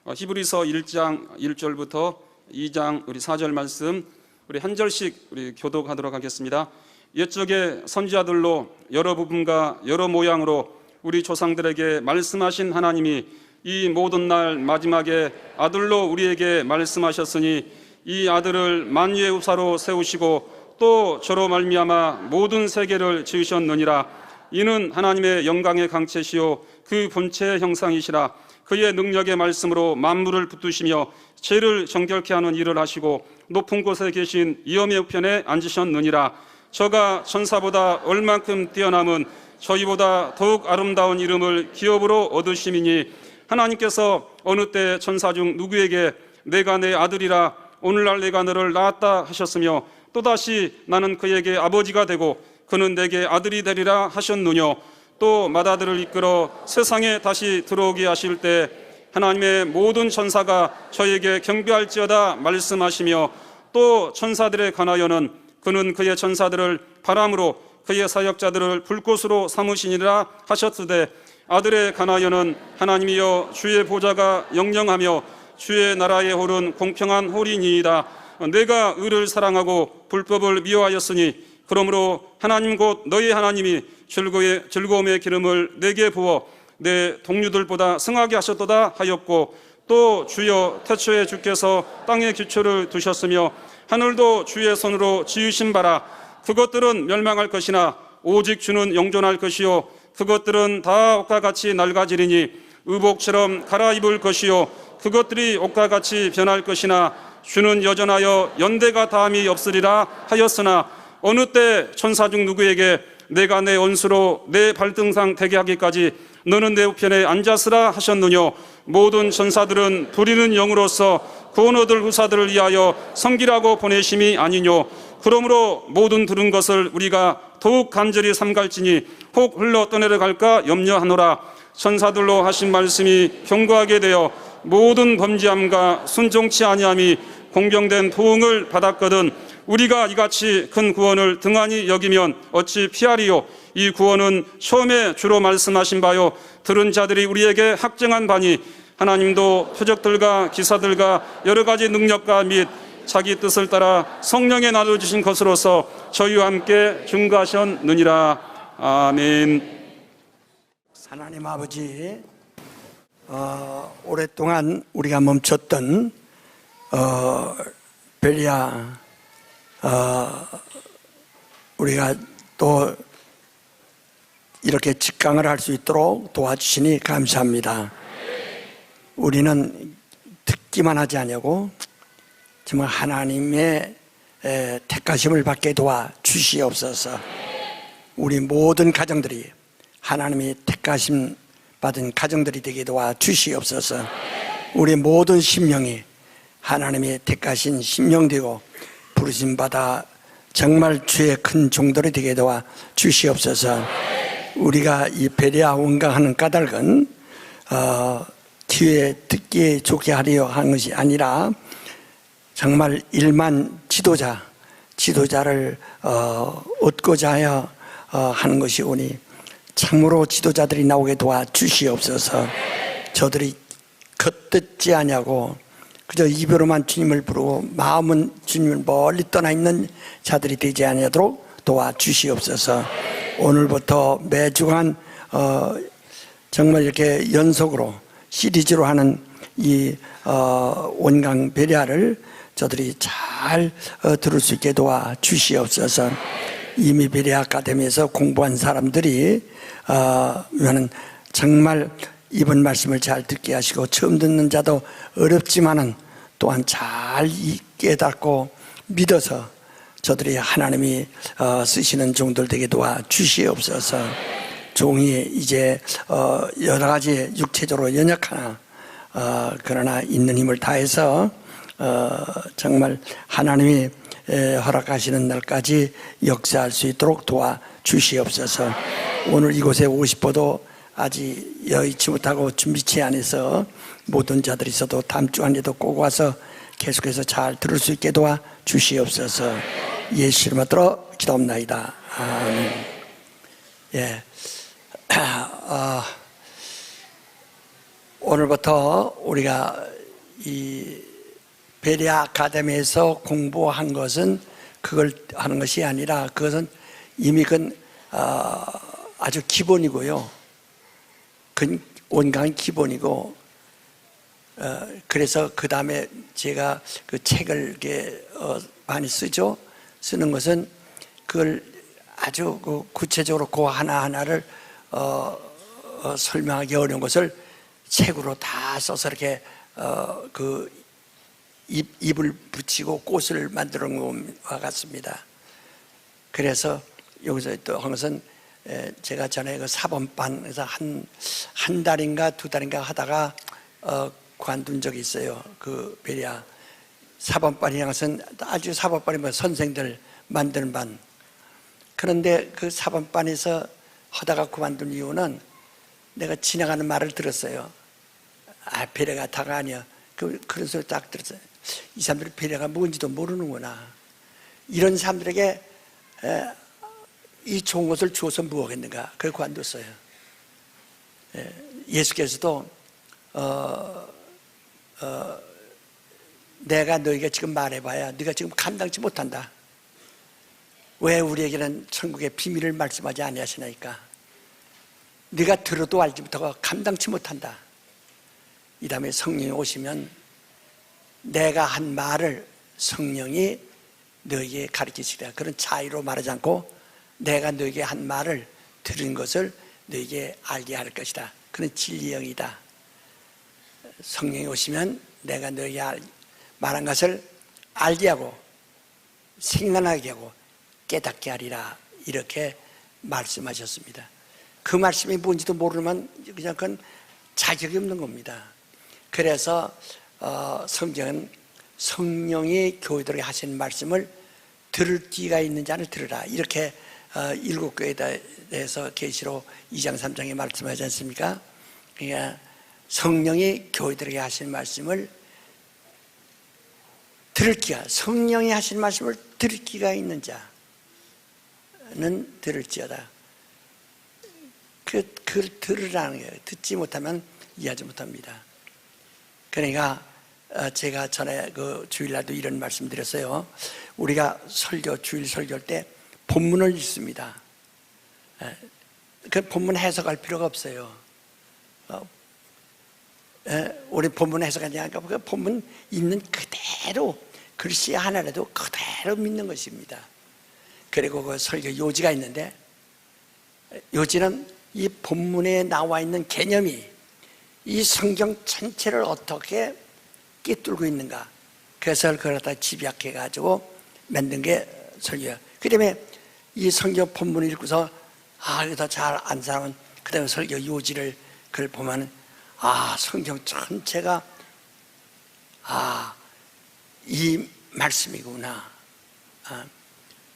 히브리서 1장 1절부터 2장 우리 4절 말씀 우리 한 절씩 우리 교독하도록 하겠습니다. 옛적에 선지자들로 여러 부분과 여러 모양으로 우리 조상들에게 말씀하신 하나님이 이 모든 날 마지막에 아들로 우리에게 말씀하셨으니 이 아들을 만유의 우사로 세우시고 또 저로 말미암아 모든 세계를 지으셨느니라. 이는 하나님의 영광의 강체시요 그 본체의 형상이시라. 그의 능력의 말씀으로 만물을 붙드시며 죄를 정결케 하는 일을 하시고 높은 곳에 계신 위엄의 우편에 앉으셨느니라. 저가 천사보다 얼만큼 뛰어남은 저희보다 더욱 아름다운 이름을 기업으로 얻으심이니 하나님께서 어느 때 천사 중 누구에게 내가 내 아들이라 오늘날 내가 너를 낳았다 하셨으며 또다시 나는 그에게 아버지가 되고 그는 내게 아들이 되리라 하셨느뇨. 또 맏아들을 이끌어 세상에 다시 들어오게 하실 때 하나님의 모든 천사가 저에게 경배할지어다 말씀하시며 또 천사들에 관하여는 그는 그의 천사들을 바람으로 그의 사역자들을 불꽃으로 삼으시니라 하셨으되 아들에 관하여는 하나님이여 주의 보좌가 영영하며 주의 나라의 홀은 공평한 홀이니이다. 내가 의를 사랑하고 불법을 미워하였으니 그러므로 하나님 곧 너희 하나님이 즐거움의 기름을 내게 부어 내 동류들보다 승하게 하셨도다 하였고 또 주여 태초에 주께서 땅의 기초를 두셨으며 하늘도 주의 손으로 지으신 바라. 그것들은 멸망할 것이나 오직 주는 영존할 것이요 그것들은 다 옷과 같이 낡아지리니 의복처럼 갈아입을 것이요 그것들이 옷과 같이 변할 것이나 주는 여전하여 연대가 다함이 없으리라 하였으나 어느 때 천사 중 누구에게 내가 내 원수로 내 발등상 되게 하기까지 너는 내 우편에 앉았으라 하셨느뇨. 모든 천사들은 부리는 영으로서 구원 얻을 후사들을 위하여 섬기라고 보내심이 아니뇨. 그러므로 모든 들은 것을 우리가 더욱 간절히 삼갈지니 혹 흘러 떠내려갈까 염려하노라. 천사들로 하신 말씀이 견고하게 되어 모든 범죄함과 순종치 아니함이 공경된 도응을 받았거든 우리가 이같이 큰 구원을 등한히 여기면 어찌 피하리요. 이 구원은 처음에 주로 말씀하신 바요 들은 자들이 우리에게 확증한 바니 하나님도 표적들과 기사들과 여러 가지 능력과 및 자기 뜻을 따라 성령에 나눠주신 것으로서 저희와 함께 증거하셨느니라. 아멘. 하나님 아버지, 오랫동안 우리가 멈췄던 벨리아 우리가 또 이렇게 직강을 할 수 있도록 도와주시니 감사합니다. 우리는 듣기만 하지 아니하고 정말 하나님의 택하심을 받게 도와주시옵소서. 우리 모든 가정들이 하나님이 택하심 받은 가정들이 되게 도와주시옵소서. 우리 모든 심령이 하나님이 택하신 심령 되고 부르심 받아 정말 주의 큰 종들이 되게 도와주시옵소서. 우리가 이 베레아 원강하는 까닭은 기회 듣기에 좋게 하려 하는 것이 아니라 정말 일만 지도자를 얻고자 하여 하는 것이 오니 참으로 지도자들이 나오게 도와주시옵소서. 저들이 겉듣지 아니하고 그저 입으로만 주님을 부르고 마음은 주님을 멀리 떠나 있는 자들이 되지 아니하도록 도와주시옵소서. 오늘부터 매주간 정말 이렇게 연속으로 시리즈로 하는 이 원강 베레아를 저들이 잘 들을 수 있게 도와주시옵소서. 이미 베레아 아카데미에서 공부한 사람들이 정말 이번 말씀을 잘 듣게 하시고 처음 듣는 자도 어렵지만은 또한 잘 깨닫고 믿어서 저들이 하나님이 쓰시는 종들 되게 도와주시옵소서. 종이 이제 여러 가지 육체적으로 연약하나 그러나 있는 힘을 다해서 정말 하나님이 허락하시는 날까지 역사할 수 있도록 도와주시옵소서. 오늘 이곳에 50호도 아직 여의치 못하고 준비치 않아서 모든 자들이 있어도 다음 주 안에도 꼭 와서 계속해서 잘 들을 수 있게 도와주시옵소서. 예수 이름으로 들어 기도합나이다. 아멘. 오늘부터 우리가 이 베레아 아카데미에서 공부한 것은 그걸 하는 것이 아니라 그것은 이미 그건 아주 기본이고요. 그건 온강한 기본이고, 그래서 그 다음에 제가 그 책을 이렇게 많이 쓰죠. 쓰는 것은 그걸 아주 그 구체적으로 그 하나하나를 설명하기 어려운 것을 책으로 다 써서 이렇게 그 잎을 붙이고 꽃을 만들어 놓은 것 같습니다. 그래서 여기서 또 한 것은 제가 전에 그 사범반에서 한 달인가 두 달인가 하다가 관둔 적이 있어요. 그 베레아 사범반이라는 것은 아주 사범반이면 선생들 만드는 반. 그런데 그 사범반에서 하다가 그만둔 이유는 내가 지나가는 말을 들었어요. 베레가 다가 아니야. 그런 소리 딱 들었어요. 이 사람들이 베레가 뭔지도 모르는구나. 이런 사람들에게 이 좋은 것을 주어서 무엇겠는가. 그걸 관뒀어요. 예수께서도 내가 너희가 지금 말해봐야 네가 지금 감당치 못한다. 왜 우리에게는 천국의 비밀을 말씀하지 아니하시나이까. 네가 들어도 알지 못하고 감당치 못한다. 이 다음에 성령이 오시면 내가 한 말을 성령이 너희에게 가르치시리라. 그런 자의로 말하지 않고 내가 너희에게 한 말을 들은 것을 너희에게 알게 할 것이다. 그런 진리의 영이다. 성령이 오시면 내가 너희에게 말한 것을 알게 하고 생각나게 하고 깨닫게 하리라. 이렇게 말씀하셨습니다. 그 말씀이 뭔지도 모르면 그냥 그건 자격이 없는 겁니다. 그래서 성경은 성령이 교회들에게 하신 말씀을 들을 귀가 있는 자는 들으라. 이렇게 일곱 교회에 대해서 계시록 2장 3장에 말씀하지 않습니까? 그러니까 성령이 교회들에게 하신 말씀을 들을 귀가, 성령이 하신 말씀을 들을 귀가 있는 자는 들을지어다. 그걸 들으라는 거예요. 듣지 못하면 이해하지 못합니다. 그러니까 제가 전에 그 주일날도 이런 말씀 드렸어요. 우리가 주일 설교할 때 본문을 읽습니다. 그 본문 해석할 필요가 없어요. 우리 본문 해석하지 않으니까 그 본문 있는 그대로 글씨 하나라도 그대로 믿는 것입니다. 그리고 그 설교 요지가 있는데, 요지는 이 본문에 나와 있는 개념이 이 성경 전체를 어떻게 꿰뚫고 있는가. 그래서 그걸 갖다 집약해가지고 만든 게 설교예요. 그 다음에 이 성경 본문을 읽고서 이거 잘 안 사람은 그 다음에 설교 요지를 그걸 보면 성경 전체가 이 말씀이구나.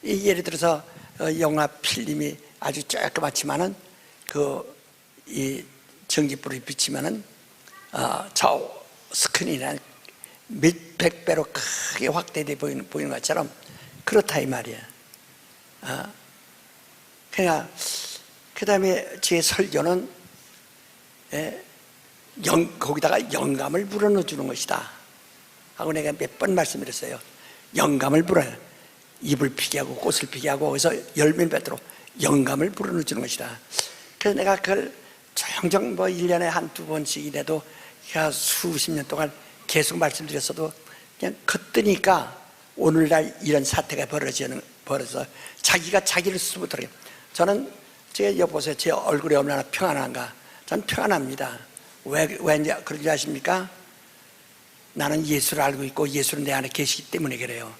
예를 들어서 영화 필름이 아주 조그맣지만은 이 전기불을 비치면은 저 스크린이 몇백 배로 크게 확대돼 보이는 것처럼 그렇다 이 말이야. 그러니까 그 다음에 제 설교는 거기다가 영감을 불어넣어 주는 것이다 하고 내가 몇 번 말씀드렸어요. 영감을 불어요. 잎을 피게 하고 꽃을 피게 하고 그래서 열매를 맺도록 영감을 불어넣어 주는 것이다. 그래서 내가 그걸 종종 1년에 한두 번씩이라도 수십 년 동안 계속 말씀드렸어도 그냥 걷더니까 오늘날 이런 사태가 벌어져 자기가 자기를 스스로 못하게. 저는 여보세요. 제 얼굴이 얼마나 평안한가. 전 평안합니다. 왜 그런지 아십니까? 나는 예수를 알고 있고 예수는 내 안에 계시기 때문에 그래요.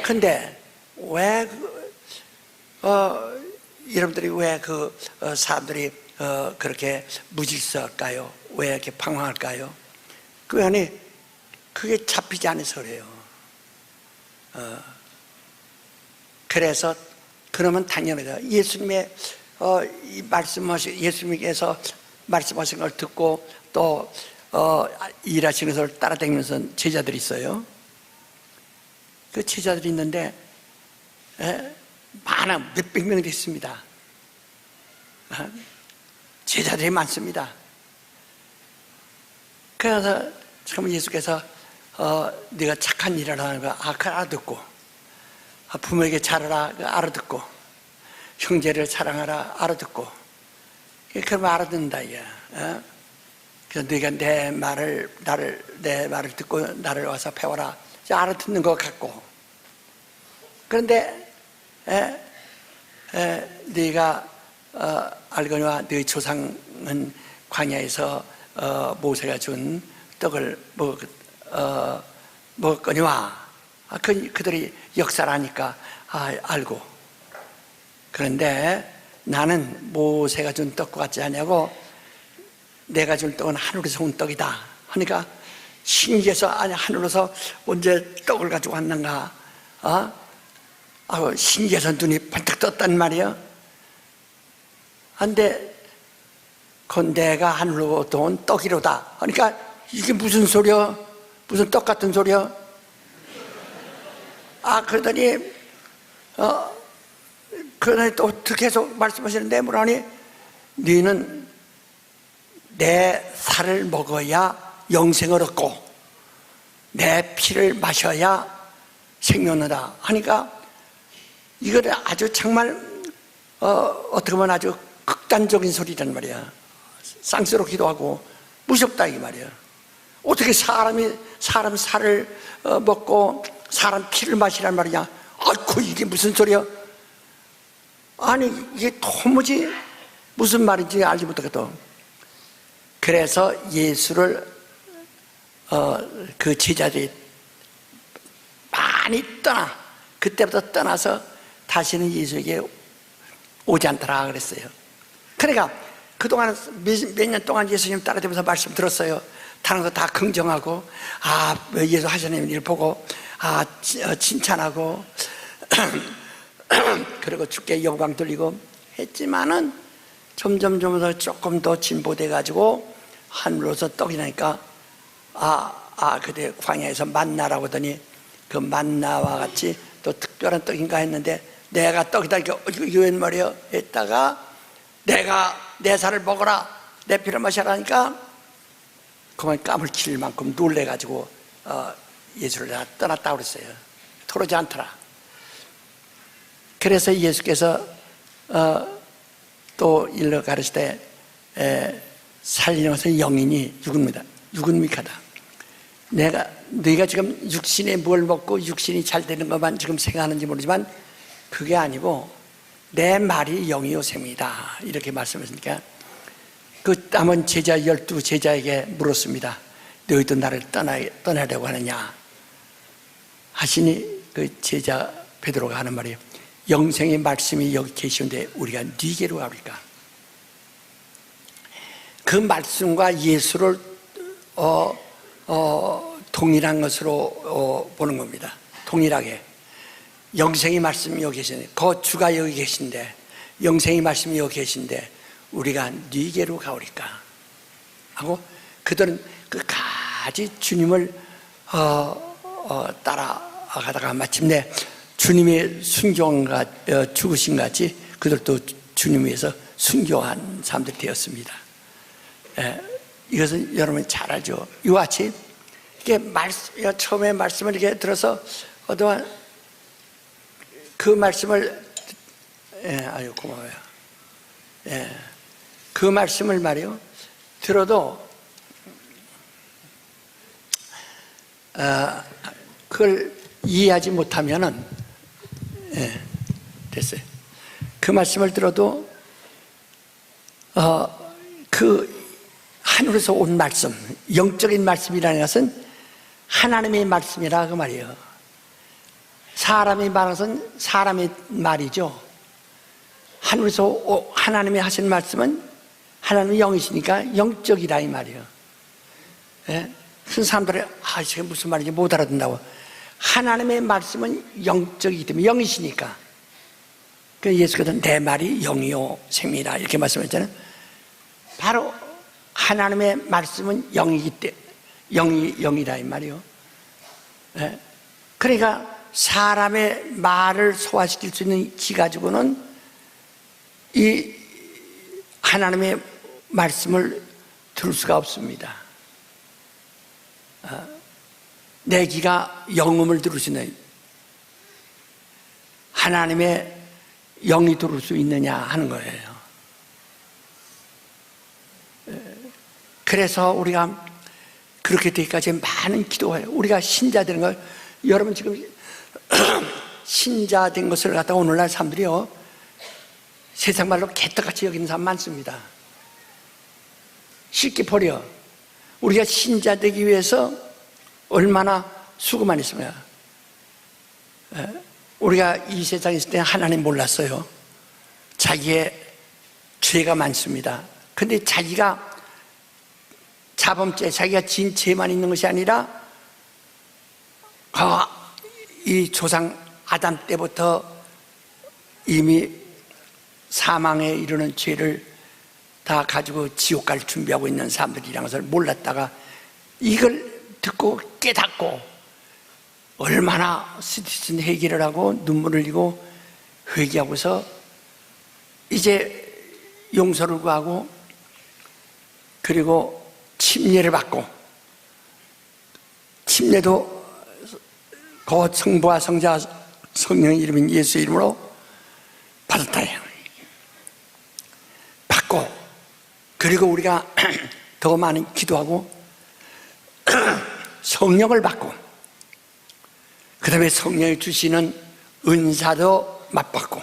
근데 왜 여러분들이 왜 사람들이 그렇게 무질서할까요? 왜 이렇게 방황할까요? 그 안에 그게 잡히지 않아서 그래요. 그래서 그러면 당연하다. 예수님의 예수님께서 말씀하신 걸 듣고 또 일하시는 것을 따라다니면서 제자들이 있어요. 그 제자들이 있는데 많아 몇백 명이 있습니다. 제자들이 많습니다. 그래서 참 예수께서 네가 착한 일을 하는 거 그걸 알아듣고, 부모에게 잘하라 그거 알아듣고, 형제를 사랑하라 알아듣고, 그러면 알아듣는다 이게. 그래서 네가 내 말을 듣고 나를 와서 배워라, 알아듣는 것 같고. 그런데 네가 알거니와 너희 조상은 광야에서 모세가 준 떡을 먹었거니와. 그들이 역사를 하니까 알고. 그런데 나는 모세가 준 떡과 같지 않냐고, 내가 준 떡은 하늘에서 온 떡이다 하니까 신기해서, 아니 하늘에서 언제 떡을 가지고 왔는가, 신기해서 눈이 번뜩 떴단 말이야. 근데 그건 내가 하늘로부터 온 떡이로다 그러니까 이게 무슨 소리야? 무슨 떡 같은 소리야? 그러더니 또 계속 말씀하시는데 뭐라니, 너희는 내 살을 먹어야 영생을 얻고 내 피를 마셔야 생명을 얻다 하니까, 이거를 아주 정말 어떻게 보면 아주 극단적인 소리란 말이야. 쌍스럽기도 하고 무섭다 이 말이야. 어떻게 사람 살을 먹고 사람 피를 마시란 말이냐. 아이고 이게 무슨 소리야. 아니 이게 도무지 무슨 말인지 알지 못하겠다. 그래서 예수를 그 제자들이 많이 그때부터 떠나서 다시는 예수에게 오지 않더라 그랬어요. 그러니까 그동안 몇 년 동안 예수님 따라다니면서 말씀 들었어요. 다른 거 다 긍정하고, 예수 하시는 일 보고 칭찬하고 그리고 주께 영광 돌리고 했지만은 점점 더 조금 더 진보돼 가지고 하늘로서 떡이 나니까 그때 광야에서 만나라고 하더니 그 만나와 같이 또 특별한 떡인가 했는데, 내가 떡이다 이거 웬 말이야 했다가 내가 내 살을 먹어라 내 피를 마셔라니까 그만 깜을 칠 만큼 놀래가지고 예수를 다 떠났다고 그랬어요. 토르지 않더라. 그래서 예수께서 또 일러 가르칠 때 살리는 것은 영이니 유근미카다. 너희가 지금 육신에 뭘 먹고 육신이 잘 되는 것만 지금 생각하는지 모르지만 그게 아니고 내 말이 영이요 셈이다 이렇게 말씀하시니까, 그 남은 제자 12제자에게 물었습니다. 너희도 나를 떠나려고 하느냐 하시니 그 제자 베드로가 하는 말이에요. 영생의 말씀이 여기 계시는데 우리가 네게로 가볼까. 그 말씀과 예수를 동일한 것으로 보는 겁니다. 동일하게 영생의 말씀이 여기 계시는데, 그 주가 여기 계신데, 영생의 말씀이 여기 계신데 우리가 네게로 가오리까 하고, 그들은 끝까지 주님을 따라가다가 마침내 주님의 죽으신 같이 그들도 주님 위해서 순교한 사람들이 되었습니다. 이것은 여러분 잘 알죠. 이와 같이 이게 처음에 말씀을 이렇게 들어서 어떠한 그 말씀을 아유 고마워요. 그 말씀을 말이요 들어도 그걸 이해하지 못하면은 됐어요. 그 말씀을 들어도 그 하늘에서 온 말씀, 영적인 말씀이라는 것은 하나님의 말씀이라 그 말이에요. 사람이 말하는 것은 사람의 말이죠. 하늘에서 하나님이 하신 말씀은 하나님의 영이시니까 영적이라 이 말이에요. 그 사람들이 이게 무슨 말인지 못 알아듣는다고. 하나님의 말씀은 영적이기 때문에 영이시니까. 그 예수께서 내 말이 영이요 생이라 이렇게 말씀했잖아요. 바로 하나님의 말씀은 영이기 때문에 영이라 이 말이요. 그러니까 사람의 말을 소화시킬 수 있는 기 가지고는 이 하나님의 말씀을 들을 수가 없습니다. 내 귀가 영음을 들을 수 있는, 하나님의 영이 들을 수 있느냐 하는 거예요. 그래서 우리가 그렇게 되기까지 많은 기도해요. 우리가 신자 되는 걸, 여러분 지금 신자 된 것을 갖다가 오늘날 사람들이요, 세상 말로 개떡같이 여기는 사람 많습니다. 쉽게 버려. 우리가 신자 되기 위해서 얼마나 수고만 했습니까? 우리가 이 세상에 있을 때 하나님 몰랐어요. 자기의 죄가 많습니다. 근데 자기가 자범죄, 자기가 지은 죄만 있는 것이 아니라 이 조상 아담 때부터 이미 사망에 이르는 죄를 다 가지고 지옥 갈 준비하고 있는 사람들이라는 것을 몰랐다가 이걸 듣고 깨닫고 얼마나 스트레스 해결을 하고 눈물을 흘리고 회개하고서 이제 용서를 구하고, 그리고 침례를 받고, 침례도 그 성부와 성자 성령의 이름인 예수 이름으로 받았다 해요. 받고, 그리고 우리가 더 많이 기도하고 성령을 받고, 그 다음에 성령이 주시는 은사도 맛받고,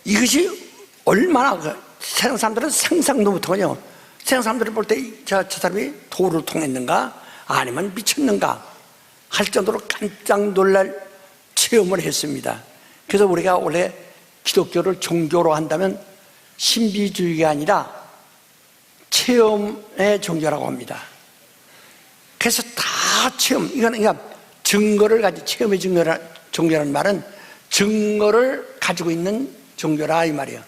이것이 얼마나, 세상 사람들은 상상도 못하거든요. 세상 사람들을 볼 때 저 사람이 도를 통했는가 아니면 미쳤는가 할 정도로 깜짝 놀랄 체험을 했습니다. 그래서 우리가 원래 기독교를 종교로 한다면 신비주의가 아니라 체험의 종교라고 합니다. 그래서 다 체험, 이건 그러니까 증거를 가지고, 체험의 종교라는 말은 증거를 가지고 있는 종교라 이 말이에요.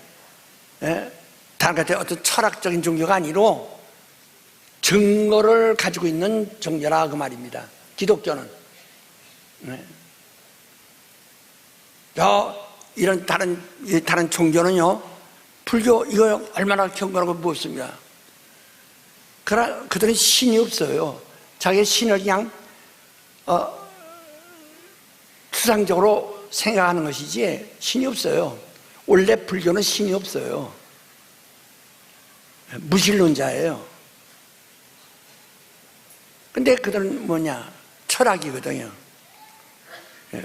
다른 것 같아요. 어떤 철학적인 종교가 아니로 증거를 가지고 있는 종교라 그 말입니다. 기독교는. 이런 다른 종교는요, 불교 이거 얼마나 경건하고 무엇입니다. 그러나 그들은 신이 없어요. 자기의 신을 그냥 추상적으로 생각하는 것이지 신이 없어요. 원래 불교는 신이 없어요. 무신론자예요. 근데 그들은 뭐냐? 철학이거든요.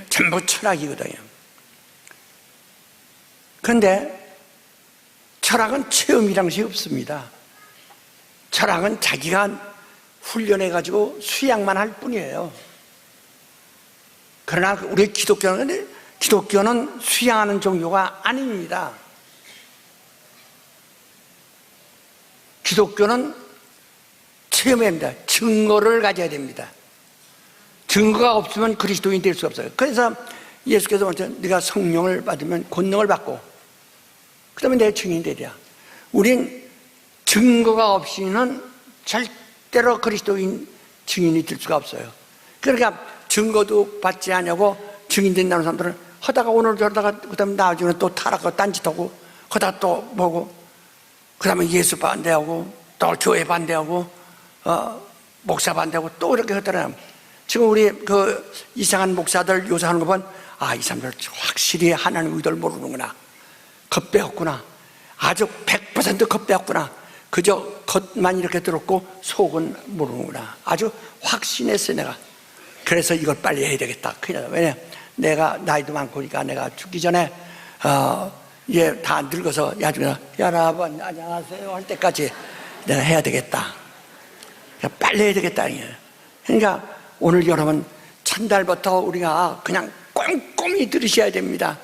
전부 철학이거든요. 그런데 철학은 체험이라는 것이 없습니다. 철학은 자기가 훈련해가지고 수양만 할 뿐이에요. 그러나 우리 기독교는 수양하는 종교가 아닙니다. 기독교는 체험해야 합니다. 증거를 가져야 됩니다. 증거가 없으면 그리스도인이 될 수 없어요. 그래서 예수께서 네가 성령을 받으면 권능을 받고 그 다음에 내 증인이 되리라. 우린 증거가 없이는 절대로 그리스도인 증인이 될 수가 없어요. 그러니까 증거도 받지 않냐고 증인 된다는 사람들은 하다가 오늘 저러다가 그 다음에 나중에 또 타락하고 딴짓하고 하다가 또 뭐고 그 다음에 예수 반대하고 또 교회 반대하고 목사 반대하고 또 이렇게 하더라고요. 지금 우리 그 이상한 목사들 요새 하는 거 보면 이 사람들 확실히 하나님 의도를 모르는구나. 겉배웠구나. 아주 100% 겉배웠구나. 그저 겉만 이렇게 들었고 속은 모르는구나. 아주 확신했어요 내가. 그래서 이걸 빨리 해야 되겠다. 왜냐 내가 나이도 많고니까 내가 죽기 전에 얘 다 늙어서 나중에 여러분 안녕하세요 할 때까지 내가 해야 되겠다. 그러니까 빨리 해야 되겠다. 그러니까 오늘 여러분 첫날부터 우리가 그냥 꼼꼼히 들으셔야 됩니다.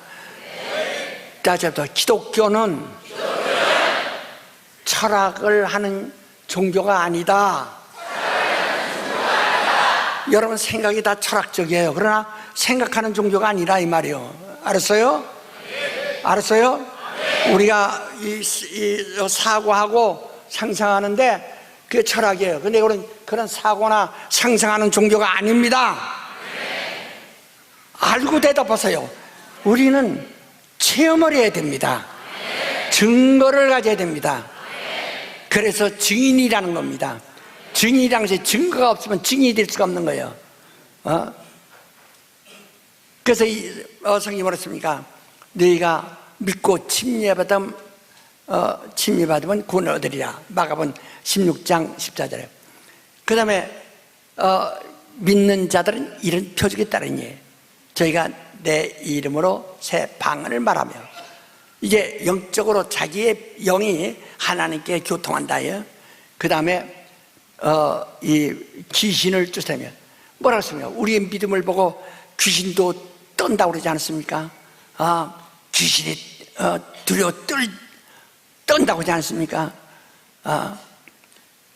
다시부터 기독교는 철학을 하는 종교가 아니다. 여러분 생각이 다 철학적이에요. 그러나 생각하는 종교가 아니라 이 말이에요. 알았어요? 알았어요? 우리가 사고하고 상상하는데 그게 철학이에요. 근데 그런 사고나 상상하는 종교가 아닙니다. 알고 대답하세요. 우리는 체험을 해야 됩니다. 증거를 가져야 됩니다. 그래서 증인이라는 겁니다. 증인이라는 것이 증거가 없으면 증인이 될 수가 없는 거예요. 그래서 성경이 뭐라 했습니까? 너희가 믿고 침례받으면 구원을 얻으리라. 마가복음 16장 14절에. 그 다음에 믿는 자들은 이런 표적에 따르니 저희가 내 이름으로 새 방언을 말하며, 이제 영적으로 자기의 영이 하나님께 교통한다. 그 다음에 이 귀신을 쫓아내며, 뭐라고 했습니까? 우리의 믿음을 보고 귀신도 떤다고 그러지 않았습니까? 귀신이 두려워 떤다고 하지 않습니까?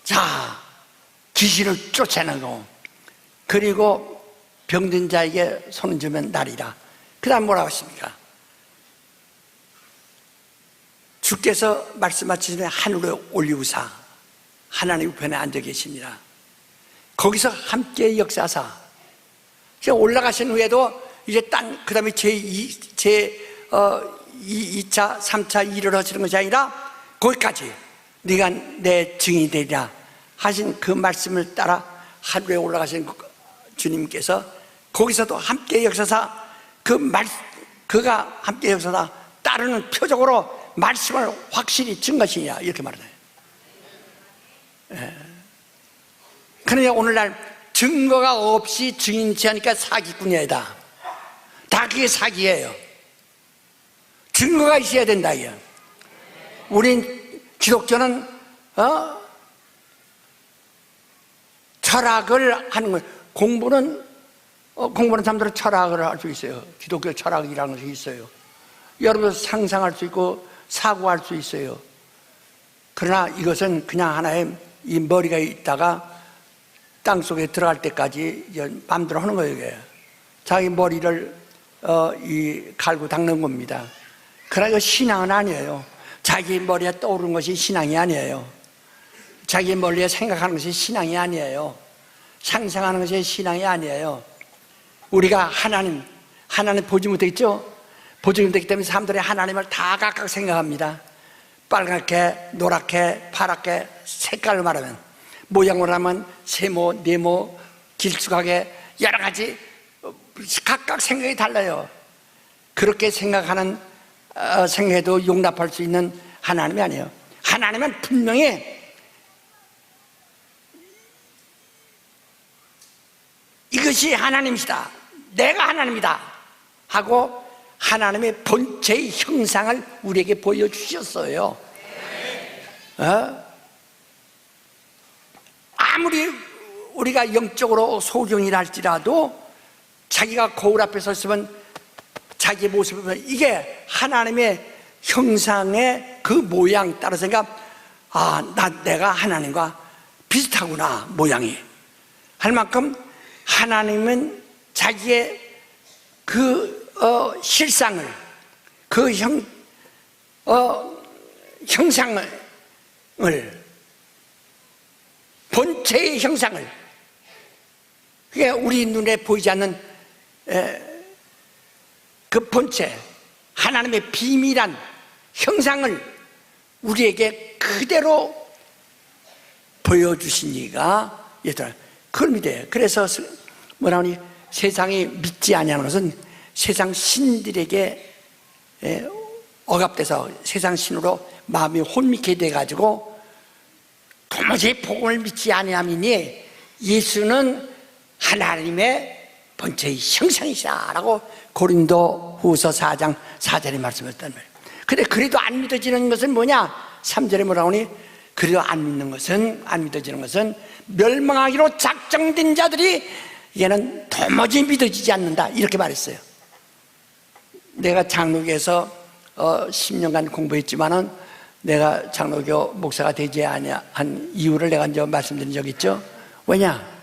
자, 귀신을 쫓아내고, 그리고 병든 자에게 손을 주면 나리라. 그 다음 뭐라고 했습니까? 주께서 말씀하시기 전에 하늘에 올리우사 하나님 우편에 앉아 계십니다. 거기서 함께 역사하사 올라가신 후에도 이제 그 다음에 제2차, 3차 일을 하시는 것이 아니라 거기까지 네가 내 증인이 되리라 하신 그 말씀을 따라 하늘에 올라가신 주님께서 거기서도 함께 역사사 그가 함께 역사사 따르는 표적으로 말씀을 확실히 증거하시냐 이렇게 말해요. 그러니 오늘날 증거가 없이 증인 취하니까 사기꾼이다. 다 그게 사기예요. 증거가 있어야 된다. 우린 기독교는 철학을 하는 거예요. 공부하는 사람들은 철학을 할 수 있어요. 기독교 철학이라는 것이 있어요. 여러분 상상할 수 있고 사고할 수 있어요. 그러나 이것은 그냥 하나의 이 머리가 있다가 땅속에 들어갈 때까지 마음대로 하는 거예요. 이게. 자기 머리를 갈고 닦는 겁니다. 그러나 이거 신앙은 아니에요. 자기 머리에 떠오르는 것이 신앙이 아니에요. 자기 머리에 생각하는 것이 신앙이 아니에요. 상상하는 것이 신앙이 아니에요. 우리가 하나님 보지 못했죠? 보지 못했기 때문에 사람들이 하나님을 다 각각 생각합니다. 빨갛게, 노랗게, 파랗게, 색깔을 말하면, 모양을 하면 세모, 네모, 길쭉하게 여러 가지 각각 생각이 달라요. 그렇게 생각해도 용납할 수 있는 하나님이 아니에요. 하나님은 분명히 이것이 하나님이시다, 내가 하나님이다 하고 하나님의 본체의 형상을 우리에게 보여주셨어요. 아무리 우리가 영적으로 소경이라 할지라도 자기가 거울 앞에 섰으면 자기 모습을 보면 이게 하나님의 형상의 그 모양 따라서 내가 하나님과 비슷하구나 모양이 할 만큼 하나님은 자기의 그 실상을, 그 형상을, 본체의 형상을, 그게 우리 눈에 보이지 않는 그 본체, 하나님의 비밀한 형상을 우리에게 그대로 보여주신 이가 얘들아, 그걸 믿어요. 그래서 뭐라 하니, 세상이 믿지 아니하는 것은 세상 신들에게 억압돼서 세상 신으로 마음이 혼미케 돼가지고 도무지 복음을 믿지 아니함이니 예수는 하나님의 본체의 형상이시라라고 고린도 후서 4장 4절에 말씀했단 말이에요. 근데 그래도 안 믿어지는 것은 뭐냐? 3절에 뭐라고 하니, 그래도 안 믿어지는 것은 멸망하기로 작정된 자들이 얘는 도무지 믿어지지 않는다 이렇게 말했어요. 내가 장로교에서 10년간 공부했지만은 내가 장로교 목사가 되지 아니한 이유를 내가 이제 말씀드린 적 있죠. 왜냐?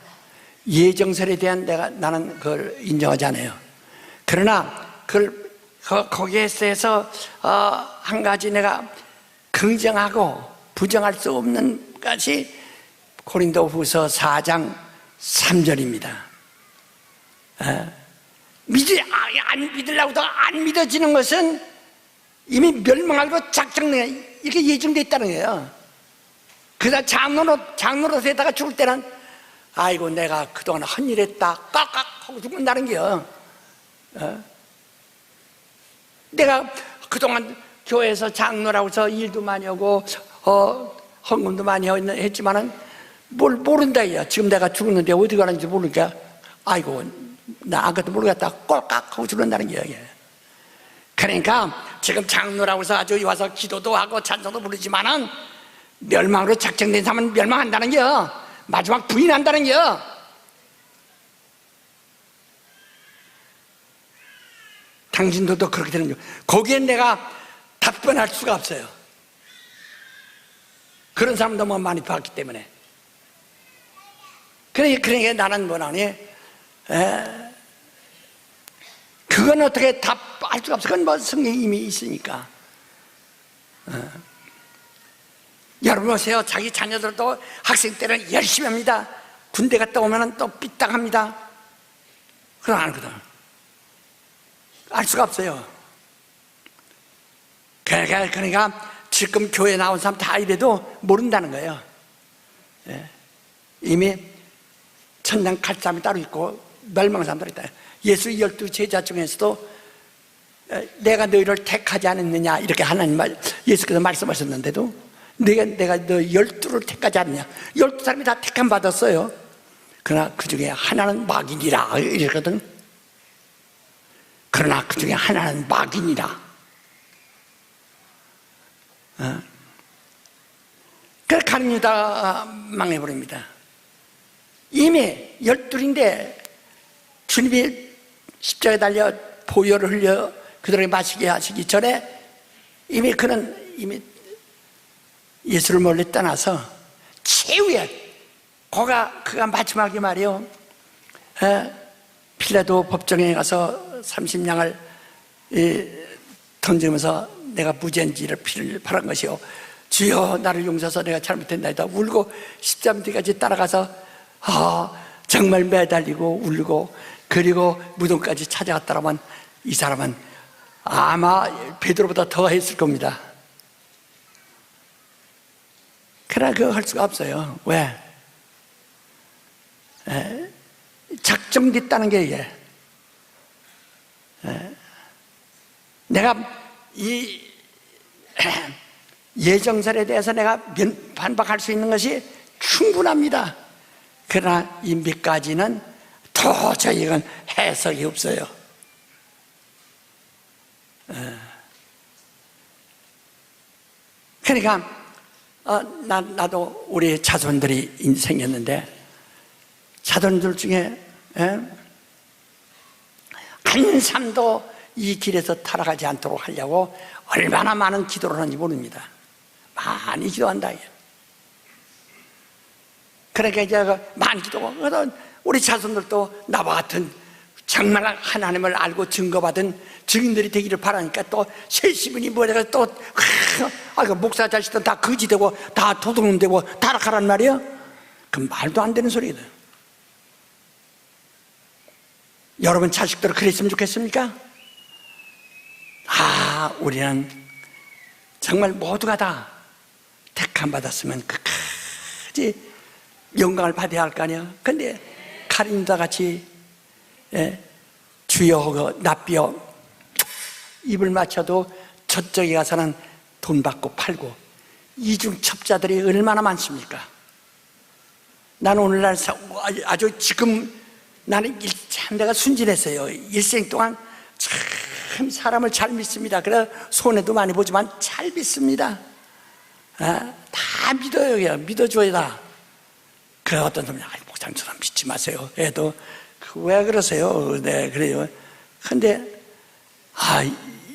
예정설에 대한 나는 그걸 인정하지 않아요. 그러나 거기에 대해서 한 가지 내가 긍정하고 부정할 수 없는 것이 고린도 후서 4장 3절입니다. 안 믿으려고도 안 믿어지는 것은 이미 멸망하기로 작정돼, 이렇게 예정돼 있다는 거예요. 그다 장로로서에다가 죽을 때는 아이고 내가 그동안 헛일했다 깍깍 하고 죽는다는 게요. 내가 그동안 교회에서 장로라고 해서 일도 많이 하고 헌금도 많이 했지만은 뭘 모른다요. 지금 내가 죽었는데 어디 가는지 모르니까 아이고 나 아까도 모르겠다 꼴깍 하고 죽는다는 거예요. 그러니까 지금 장로라고 해서 아주 와서 기도도 하고 찬송도 부르지만은 멸망으로 작정된 사람은 멸망한다는 거예요. 마지막 부인한다는 거예요. 당신들도 그렇게 되는 거예요. 거기엔 내가 답변할 수가 없어요. 그런 사람도 너무 많이 봤기 때문에. 그러니까 나는 뭐라니? 그건 어떻게 답할 수가 없어. 그건 뭐 성경이 이미 있으니까. 여러분 보세요. 자기 자녀들도 학생 때는 열심히 합니다. 군대 갔다 오면 또 삐딱합니다. 그럼 안 하거든. 알 수가 없어요. 그러니까 지금 교회 나온 사람 다 이래도 모른다는 거예요. 이미 천당 갈 사람이 따로 있고 멸망한 사람도 있다. 예수 12제자 중에서도 내가 너희를 택하지 않았느냐 이렇게 하나님 예수께서 말씀하셨는데도 내가 너 12를 택하지 않느냐. 12사람이 다 택함 받았어요. 그러나 그 중에 하나는 마귀니라 이러거든. 그러나 그 중에 하나는 마귀니라. 그래서 가룟유다 망해버립니다. 이미 12인데 주님이 십자가에 달려 보혈을 흘려 그들에게 마시게 하시기 전에 이미 그는 예수를 멀리 떠나서 최후에 그가 마지막에 말이요 필라도 법정에 가서 30냥을 던지면서 내가 무죄인지를 피를 바란 것이요 주여 나를 용서하사 내가 잘못했나이다 울고 십자가까지 따라가서 정말 매달리고 울고 그리고 무덤까지 찾아갔다라면 이 사람은 아마 베드로보다 더 했을 겁니다. 그러나 그거 할 수가 없어요. 왜? 작정됐다는 게 이게. 내가 이 예정설에 대해서 내가 반박할 수 있는 것이 충분합니다. 그러나 이 몇 가지는 도저히 이건 해석이 없어요. 그러니까 나도 우리 자손들이 생겼는데 자손들 중에 한 삶도 이 길에서 타락하지 않도록 하려고 얼마나 많은 기도를 하는지 모릅니다. 많이 기도한다. 그러니까 이제 많이 기도하고 우리 자손들도 나와 같은 정말 하나님을 알고 증거받은 증인들이 되기를 바라니까 또 세시분이 뭐래가 또 목사 자식들 다 거지되고 다 도둑놈되고 타락하란 말이에요. 그 말도 안 되는 소리거든. 여러분 자식들 그랬으면 좋겠습니까? 우리는 정말 모두가 다 택함 받았으면 끝까지 영광을 받아야 할 거 아니야. 근데 가룟유다 같이 주여 하고 납비여 입을 맞춰도 저쪽에 가서는 돈 받고 팔고 이중첩자들이 얼마나 많습니까? 나는 오늘날 아주 지금 나는 참 내가 순진했어요. 일생 동안 참 사람을 잘 믿습니다. 그래 손해도 많이 보지만 잘 믿습니다. 다 믿어요. 믿어줘야 다. 그 어떤 사람이 목사님 저 사람 믿지 마세요. 애도 왜 그러세요? 네 그래요. 근데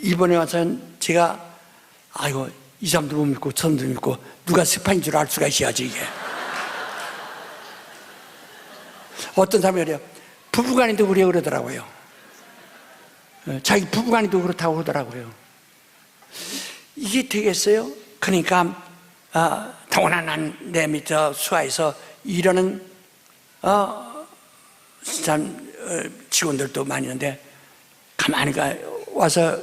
이번에 와서는 제가 이 사람도 못 믿고 저 사람도 믿고 누가 스파인 줄 알 수가 있어야지 이게. 어떤 사람이 그래요. 부부간에도 그러더라고요. 자기 부부간에도 그렇다고 그러더라고요. 이게 되겠어요? 그러니까 더구나 난 내 밑에 수하에서 이러는 직원들도 많이 있는데 가만히 와서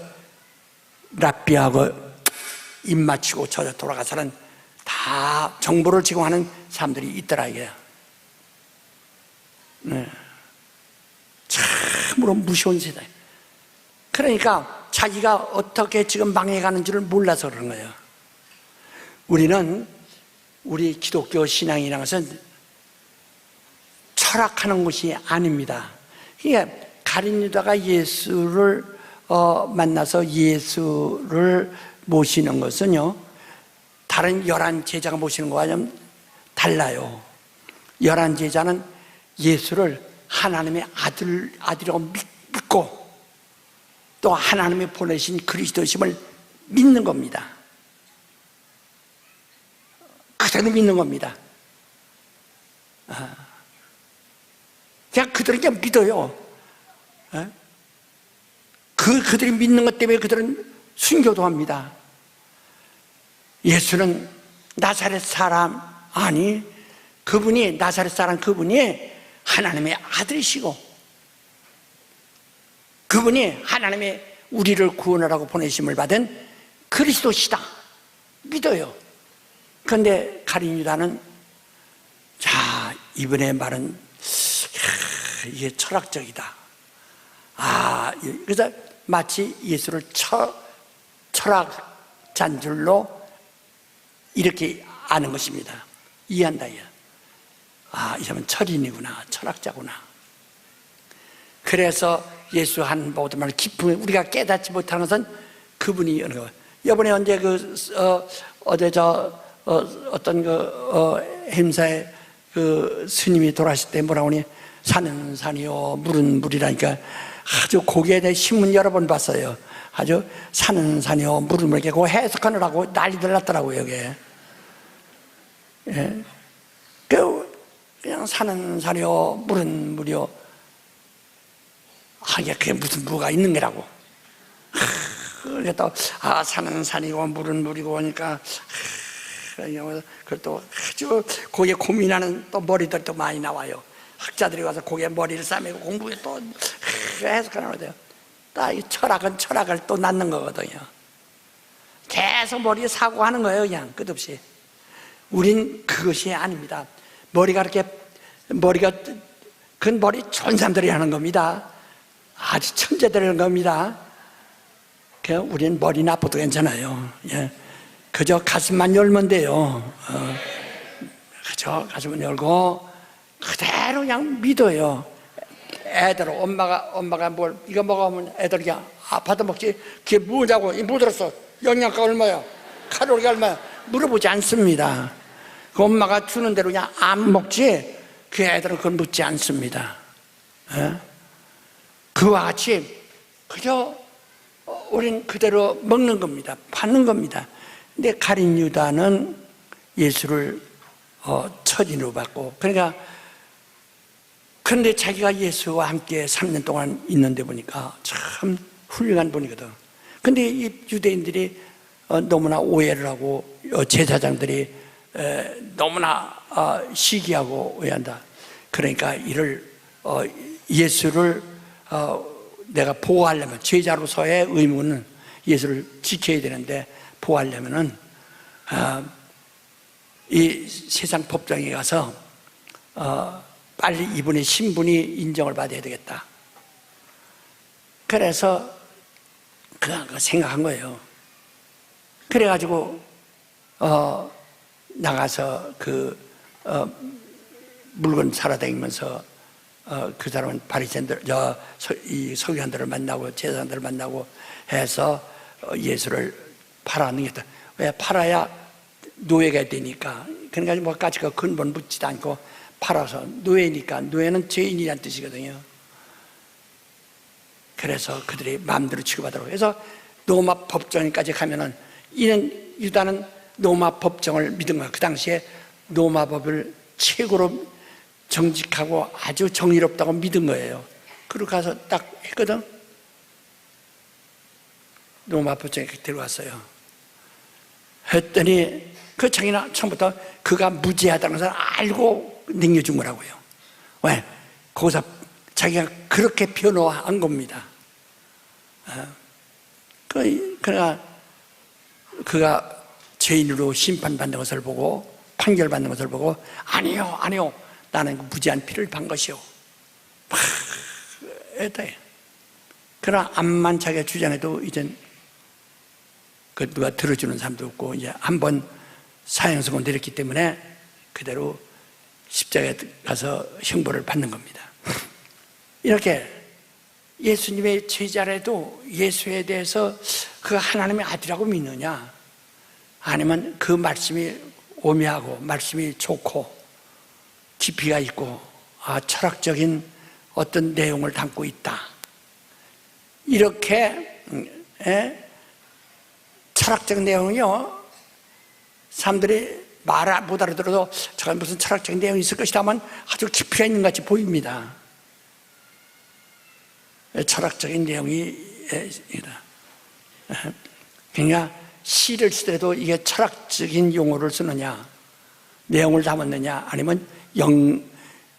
랍비하고 입 맞추고 저 돌아가서는 다 정보를 제공하는 사람들이 있더라 이게. 네. 참으로 무서운 세상. 그러니까 자기가 어떻게 지금 망해가는 줄을 몰라서 그런 거예요. 우리 기독교 신앙이라는 것은 철학하는 것이 아닙니다. 그러니까 가룟 유다가 예수를 만나서 예수를 모시는 것은요, 다른 11 제자가 모시는 거와 좀 달라요. 11 제자는 예수를 하나님의 아들이라고 믿고 또 하나님이 보내신 그리스도심을 믿는 겁니다. 그대로 믿는 겁니다. 그냥 그들은 그냥 믿어요. 그들이 믿는 것 때문에 그들은 순교도 합니다. 예수는 나사렛 사람, 아니, 그분이 나사렛 사람, 그분이 하나님의 아들이시고 그분이 하나님의 우리를 구원하라고 보내심을 받은 그리스도시다 믿어요. 그런데 가룟 유다는, 자, 이번의 말은 이게 철학적이다. 그래서 마치 예수를 철학자인 줄로 이렇게 아는 것입니다. 이해한다. 이 사람은 철인이구나, 철학자구나. 그래서 예수 한 모든 깊은 우리가 깨닫지 못하는 것은 그분이 어느 거. 이번에 언제 어떤 행사에 스님이 돌아가실 때 뭐라고 하니, 산은 산이요 물은 물이라니까 아주 거기에 대해 신문 여러 번 봤어요. 아주 산은 산이요 물은 물, 그거 해석하느라고 난리들 났더라고요 여기에. 예. 그냥 산은 산이요 물은 물이요. 이게 그게 무슨 뭐가 있는 거라고. 그러니까 또 산은 산이고 물은 물이고 하니까 그또 아주 거기에 고민하는 또 머리들 또 많이 나와요. 학자들이 와서 거기에 머리를 싸매고 공부에 또 해석하는 거예요. 이 철학은 철학을 또 낳는 거거든요. 계속 머리에 사고하는 거예요. 그냥 끝없이. 우린 그것이 아닙니다. 그건 머리 좋은 사람들이 하는 겁니다. 아주 천재들이 하는 겁니다. 우리는 머리 나빠도 괜찮아요. 예. 그저 가슴만 열면 돼요. 그저 가슴만 열고 그대로 그냥 믿어요. 애들, 엄마가 뭘 이거 먹으면 애들 그냥 받아먹지. 그게 뭐냐고, 뭐 들었어? 영양가 얼마야? 칼로리가 얼마야? 물어보지 않습니다. 그 엄마가 주는 대로 그냥 안 먹지. 그 애들은 그걸 묻지 않습니다. 예? 그와 같이 그저 우린 그대로 먹는 겁니다. 받는 겁니다. 근데 가룟 유다는 예수를 처진으로 받고, 그러니까 그런데 자기가 예수와 함께 3년 동안 있는데 보니까 참 훌륭한 분이거든. 근데 이 유대인들이 너무나 오해를 하고 제사장들이 너무나 시기하고 오해한다. 그러니까 예수를 내가 보호하려면, 제자로서의 의무는 예수를 지켜야 되는데 보호하려면은 이 세상 법정에 가서 빨리 이분의 신분이 인정을 받아야 되겠다. 그래서 그가 생각한 거예요. 그래가지고 나가서 물건 사러 다니면서 그 사람은 바리새인들, 이 서기관들을 만나고 제사장들을 만나고 해서 예수를 팔아넘겼다. 왜? 팔아야 노예가 되니까. 그러니까 뭐까지 그 근본 묻지도 않고 팔아서, 노예니까. 노예는 죄인이란 뜻이거든요. 그래서 그들이 마음대로 취급하도록 해서 로마 법정까지 가면은, 유다는 로마 법정을 믿은 거야. 그 당시에 로마 법을 최고로 정직하고 아주 정의롭다고 믿은 거예요. 그리고 가서 딱 했거든. 로마 법정에 데려왔어요. 했더니 자기는 처음부터 그가 무죄하다는 것을 알고 넘겨준 거라고요. 왜? 거기서 자기가 그렇게 변호한 겁니다. 그러나 그가 죄인으로 심판받는 것을 보고 판결받는 것을 보고 아니요 아니요 나는 무지한 피를 반 것이요 막 애다해. 그러나 암만차게 주장해도 이젠 그 누가 들어주는 사람도 없고 이제 한번 사형선고 내렸기 때문에 그대로 십자가에 가서 형벌을 받는 겁니다. 이렇게 예수님의 제자라도 예수에 대해서 그 하나님의 아들이라고 믿느냐, 아니면 그 말씀이 오묘하고 말씀이 좋고 깊이가 있고 철학적인 어떤 내용을 담고 있다, 이렇게 철학적 내용은요, 사람들이 말 못 알아들어도 저건 무슨 철학적 내용이 있을 것이다 하면 아주 깊이가 있는 것 같이 보입니다. 철학적인 내용이 있다. 그러니까 시를 쓰더라도 이게 철학적인 용어를 쓰느냐, 내용을 담았느냐, 아니면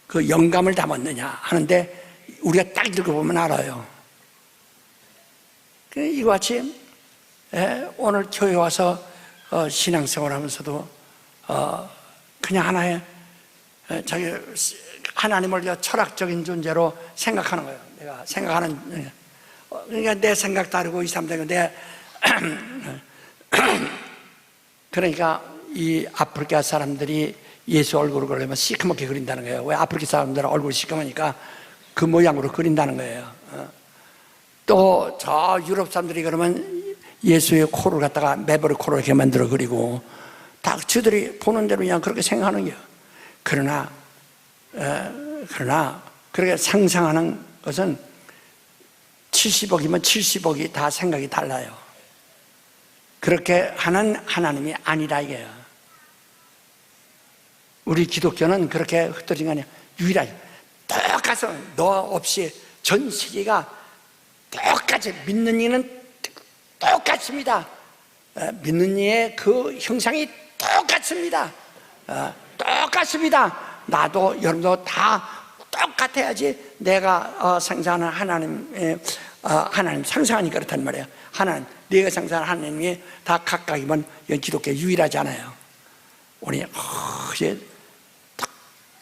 그 영감을 담았느냐 하는데 우리가 딱 읽어보면 알아요. 이와 같이 오늘 교회 와서 신앙생활 하면서도 그냥 하나의 자기 하나님을 철학적인 존재로 생각하는 거예요. 내가 생각하는, 그러니까 내 생각 다르고 이 사람 다르고 그러니까 이 아프리카 사람들이 예수 얼굴을 그리면 시커멓게 그린다는 거예요. 왜? 아프리카 사람들은 얼굴이 시커머니까 그 모양으로 그린다는 거예요. 또 저 유럽 사람들이 그러면 예수의 코를 갖다가 매버리 코를 이렇게 만들어 그리고 다 저들이 보는 대로 그냥 그렇게 생각하는 거예요. 그러나 그렇게 상상하는 것은 70억이면 70억이 다 생각이 달라요. 그렇게 하는 하나님이 아니라 이게요. 우리 기독교는 그렇게 흩어진 거 아니야. 유일하게 똑같아. 너 없이 전 세계가 똑같이 믿는 이는 똑같습니다. 믿는 이의 그 형상이 똑같습니다. 똑같습니다. 나도 여러분도 다 똑같아야지 내가 상상하는 하나님 상상하니까 그렇단 말이에요. 하나님, 네가 상상하는 하나님이 다 각각이면 이건 기독교 유일하지 않아요. 우리 이제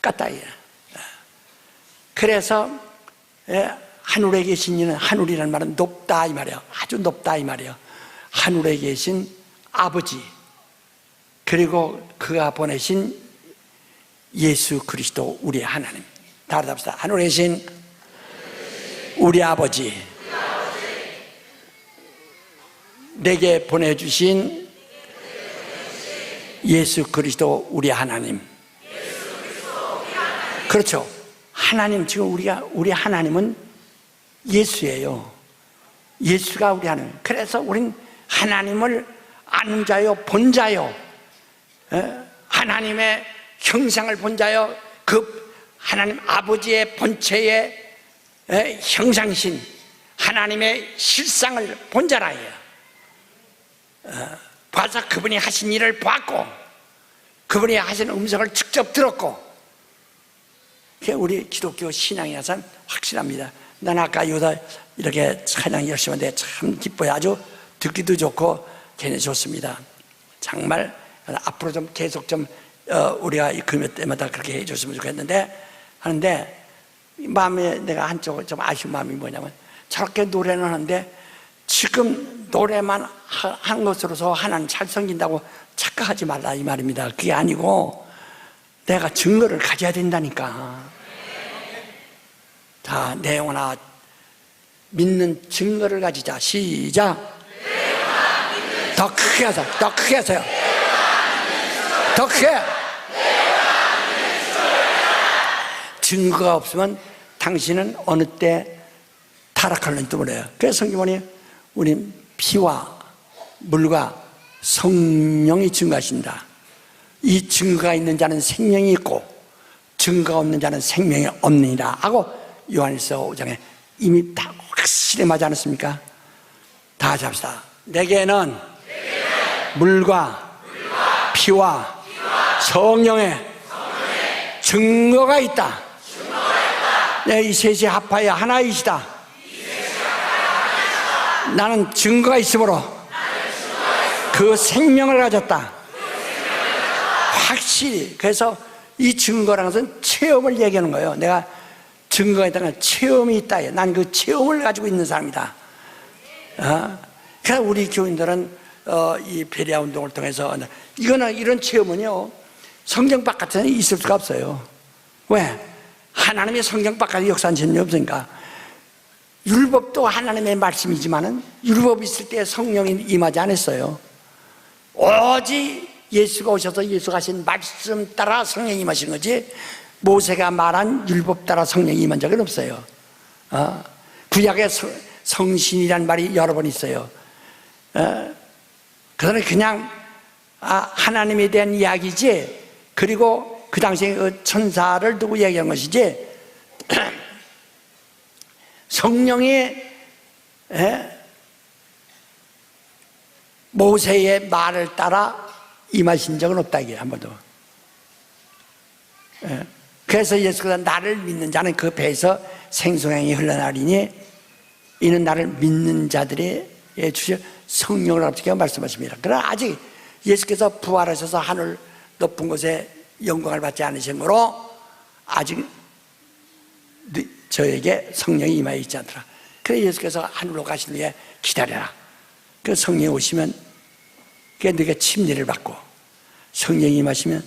똑같다. 그래서 하늘에 계신 이는, 하늘이라는 말은 높다 이 말이에요. 아주 높다 이 말이에요. 하늘에 계신 아버지, 그리고 그가 보내신 예수 그리스도 우리의 하나님. 다 답시다. 하늘에 계신 우리 아버지, 내게 보내주신 예수 그리스도 우리 하나님. 그렇죠. 하나님, 지금 우리 하나님은 예수예요. 예수가 우리 하나님. 그래서 우린 하나님을 아는 자요, 본 자요, 하나님의 형상을 본 자요, 그 하나님 아버지의 본체의 형상신 하나님의 실상을 본 자라예요. 봐서 그분이 하신 일을 봤고 그분이 하신 음성을 직접 들었고, 그게 우리 기독교 신앙이라서 확실합니다. 난 아까 요다 이렇게 찬양 열심히 하는데 참 기뻐요. 아주 듣기도 좋고 굉장히 좋습니다. 정말 앞으로 좀 계속 좀 우리가 이 금요 때마다 그렇게 해줬으면 좋겠는데 하는데, 마음에 내가 한쪽 좀 아쉬운 마음이 뭐냐면, 저렇게 노래는 하는데 지금 노래만 한 것으로서 하나님 잘 섬긴다고 착각하지 말라 이 말입니다. 그게 아니고 내가 증거를 가져야 된다니까. 자, 내용하나 믿는 증거를 가지자. 시작. 더 크게 하세요. 더 크게 하세요. 더 크게. 증거가 없으면 당신은 어느 때 타락할는지 몰라요. 그래서 성경이 우리 피와 물과 성령이 증거하신다. 이 증거가 있는 자는 생명이 있고 증거가 없는 자는 생명이 없느니라 하고 요한일서 5장에 이미 다 확실히 맞지 않았습니까? 다 같이 합시다. 내게는 물과 피와 성령의 증거가 있다. 네, 이 셋이 합하여 하나이시다. 나는 증거가 있으므로 그 생명을 가졌다. 확실히. 그래서 이 증거라는 것은 체험을 얘기하는 거예요. 내가 증거에 대한 체험이 있다. 난 그 체험을 가지고 있는 사람이다. 그래서 우리 교인들은 이 베레아 운동을 통해서 이런 체험은요, 성경 바깥에는 있을 수가 없어요. 왜? 하나님의 성경 바깥에 역사한 점이 없으니까. 율법도 하나님의 말씀이지만은 율법이 있을 때 성령이 임하지 않았어요. 오직 예수가 오셔서 예수가 하신 말씀 따라 성령이 임하신 거지, 모세가 말한 율법 따라 성령이 임한 적은 없어요. 구약에 성신이란 말이 여러 번 있어요. 그거는 그냥 하나님에 대한 이야기지, 그리고 그 당시에 그 천사를 두고 얘기한 것이지, 성령이 모세의 말을 따라 임하신 적은 없다, 이게 한 번도. 그래서 예수가 나를 믿는 자는 그 배에서 생수강이 흘러나리니 이는 나를 믿는 자들의 주실 성령을 어떻게 말씀하십니다. 그러나 아직 예수께서 부활하셔서 하늘 높은 곳에 영광을 받지 않으시므로 아직 저에게 성령이 임하여 있지 않더라. 그래서 예수께서 하늘로 가시는 게 기다려라. 그 성령이 오시면 네가 침례를 받고 성령이 임하시면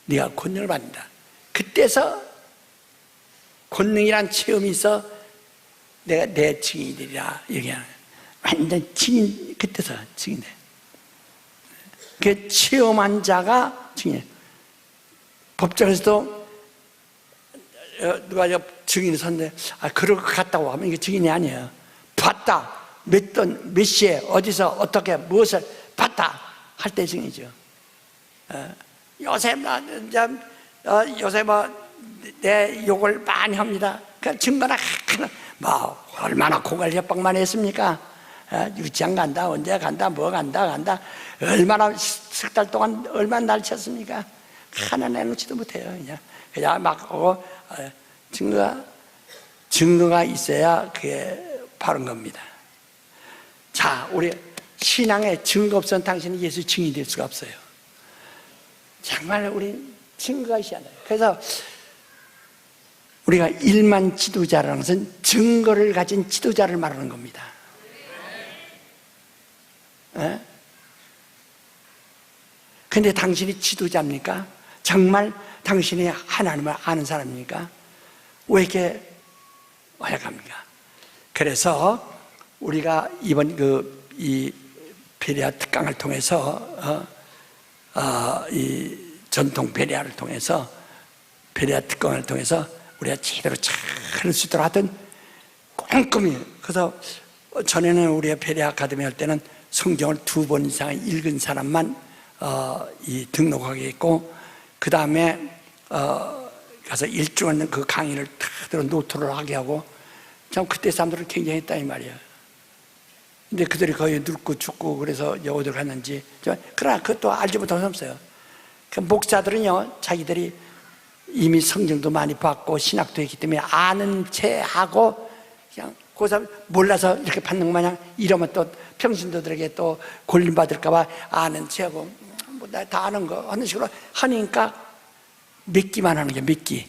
네가 권능을 받는다. 그때서 권능이란 체험이 있어 내가 내 증인이 되리라 얘기하는 거야. 완전 증인, 그때서 증인돼. 그 체험한 자가 증인. 법정에서도 누가 증인이 섰는데 그럴 것 같다고 하면 이게 증인이 아니에요. 봤다, 몇 시에 어디서 어떻게 무엇을 봤다 할 때 증인이죠. 요새 요새 내 욕을 많이 합니다. 그 증거나 얼마나 고갈 협박만 했습니까? 유치원 간다, 언제 간다, 뭐 간다 얼마나 석 달 동안 얼마나 날쳤습니까? 하나 내놓지도 못해요. 그냥 막 오고 증거가 있어야 그게 바른 겁니다. 자, 우리 신앙에 증거 없으면 당신은 예수 증인이 될 수가 없어요. 정말 우리 증거가 있어야 돼요. 그래서 우리가 일만 지도자라는 것은 증거를 가진 지도자를 말하는 겁니다. 근데 당신이 지도자입니까? 정말 당신이 하나님을 아는 사람입니까? 왜 이렇게 어색합니까? 그래서 우리가 이번 이 베레아 특강을 통해서 이 전통 베레아를 통해서 베레아 특강을 통해서 우리가 제대로 잘 할 수 있도록 하여튼 꼼꼼히. 그래서 전에는 우리가 베레아 아카데미 할 때는 성경을 2번 이상 읽은 사람만 등록하게 했고, 그 다음에 가서 일주일 그 강의를 다 들어 노트를 하게 하고, 참 그때 사람들은 굉장했다 이 말이야. 근데 그들이 거의 늙고 죽고 그래서 어디로 갔는지. 그러나 그것도 알지 못하는 사람 없어요. 그 목사들은요, 자기들이 이미 성경도 많이 봤고 신학도 했기 때문에 아는 채 하고 그냥 그 사람 몰라서 이렇게 받는 마냥 이러면 또 평신도들에게 또 골림받을까봐 아는 채 하고 나 다 아는 거 하는 식으로 하니까 믿기만 하는 게 믿기.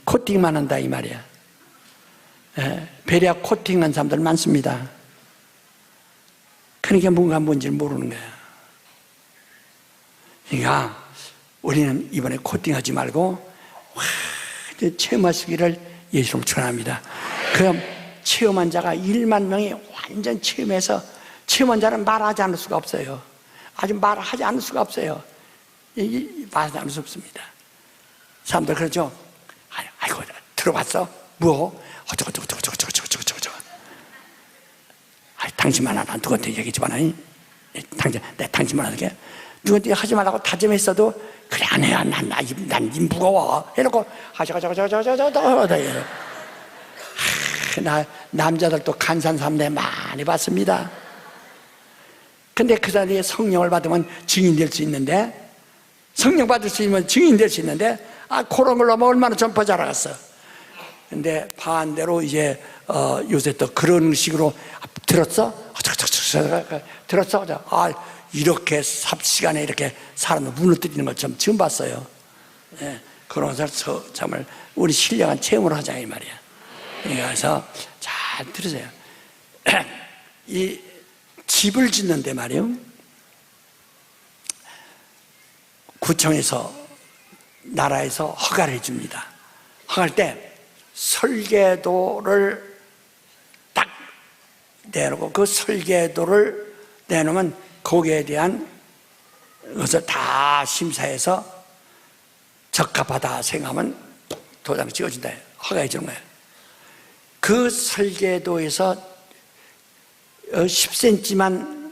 코팅만 한다 이 말이야. 베레아 코팅한 사람들 많습니다. 그러니까 뭔지를 모르는 거야. 그러니까 우리는 이번에 코팅하지 말고 체험하시기를 예수로 축원합니다. 그럼 체험한 자가 1만 명이 완전 체험해서, 체험한 자는 말하지 않을 수가 없어요. 아주 말하지 않을 수가 없어요. 말하지 않을 수 없습니다. 사람들 그러죠. 아이고 들어봤어? 뭐? 어쩌고 당신만 하나 누구한테 얘기하지 마라. 당신만 하게 누구한테 하지 말라고 다짐했어도 그래 안 해야 난 무거워 해놓고 나 남자들도 간사한 사람들 많이 봤습니다. 근데 그 자리에 성령을 받으면 증인 될 수 있는데, 성령 받을 수 있으면 증인 될 수 있는데, 그런 걸로 하면 얼마나 전파 잘 알았어. 근데 반대로 이제 요새 또 그런 식으로 들었어? 들었어? 이렇게 삽시간에 이렇게 사람을 무너뜨리는 걸 처음 봤어요. 예, 그런 것을 정말 우리 신령한 체험을 하자 이 말이야. 그래서 잘 들으세요. 이 집을 짓는데 말이요, 구청에서 나라에서 허가를 해줍니다. 허가할 때 설계도를 딱 내놓고 그 설계도를 내놓으면 거기에 대한 것을 다 심사해서 적합하다 생각하면 도장 찍어준다, 허가해 주는 거예요. 그 설계도에서 10cm만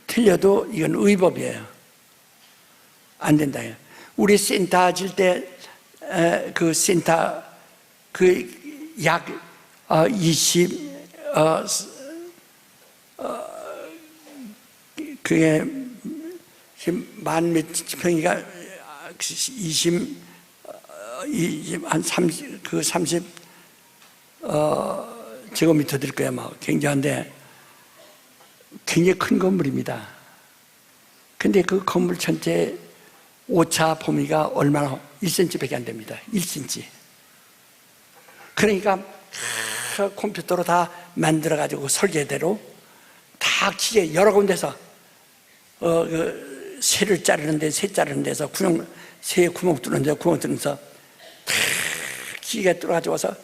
틀려도 이건 의법이에요. 안 된다. 우리 센터 질 때 그 센터 그 약 20 그게 만 몇 평이가 20한 30 그 30 제곱미터 될 거야. 막 굉장한데 굉장히 큰 건물입니다. 근데 그 건물 전체 오차 범위가 얼마나 1cm밖에 안 됩니다. 1cm. 그러니까 컴퓨터로 다 만들어 가지고 설계대로 다 기계 여러 군데서 새를 자르는데 새 자르는 데서 새 구멍 뚫는 데 구멍 뚫면서 다 기계 뚫어 가지고 와서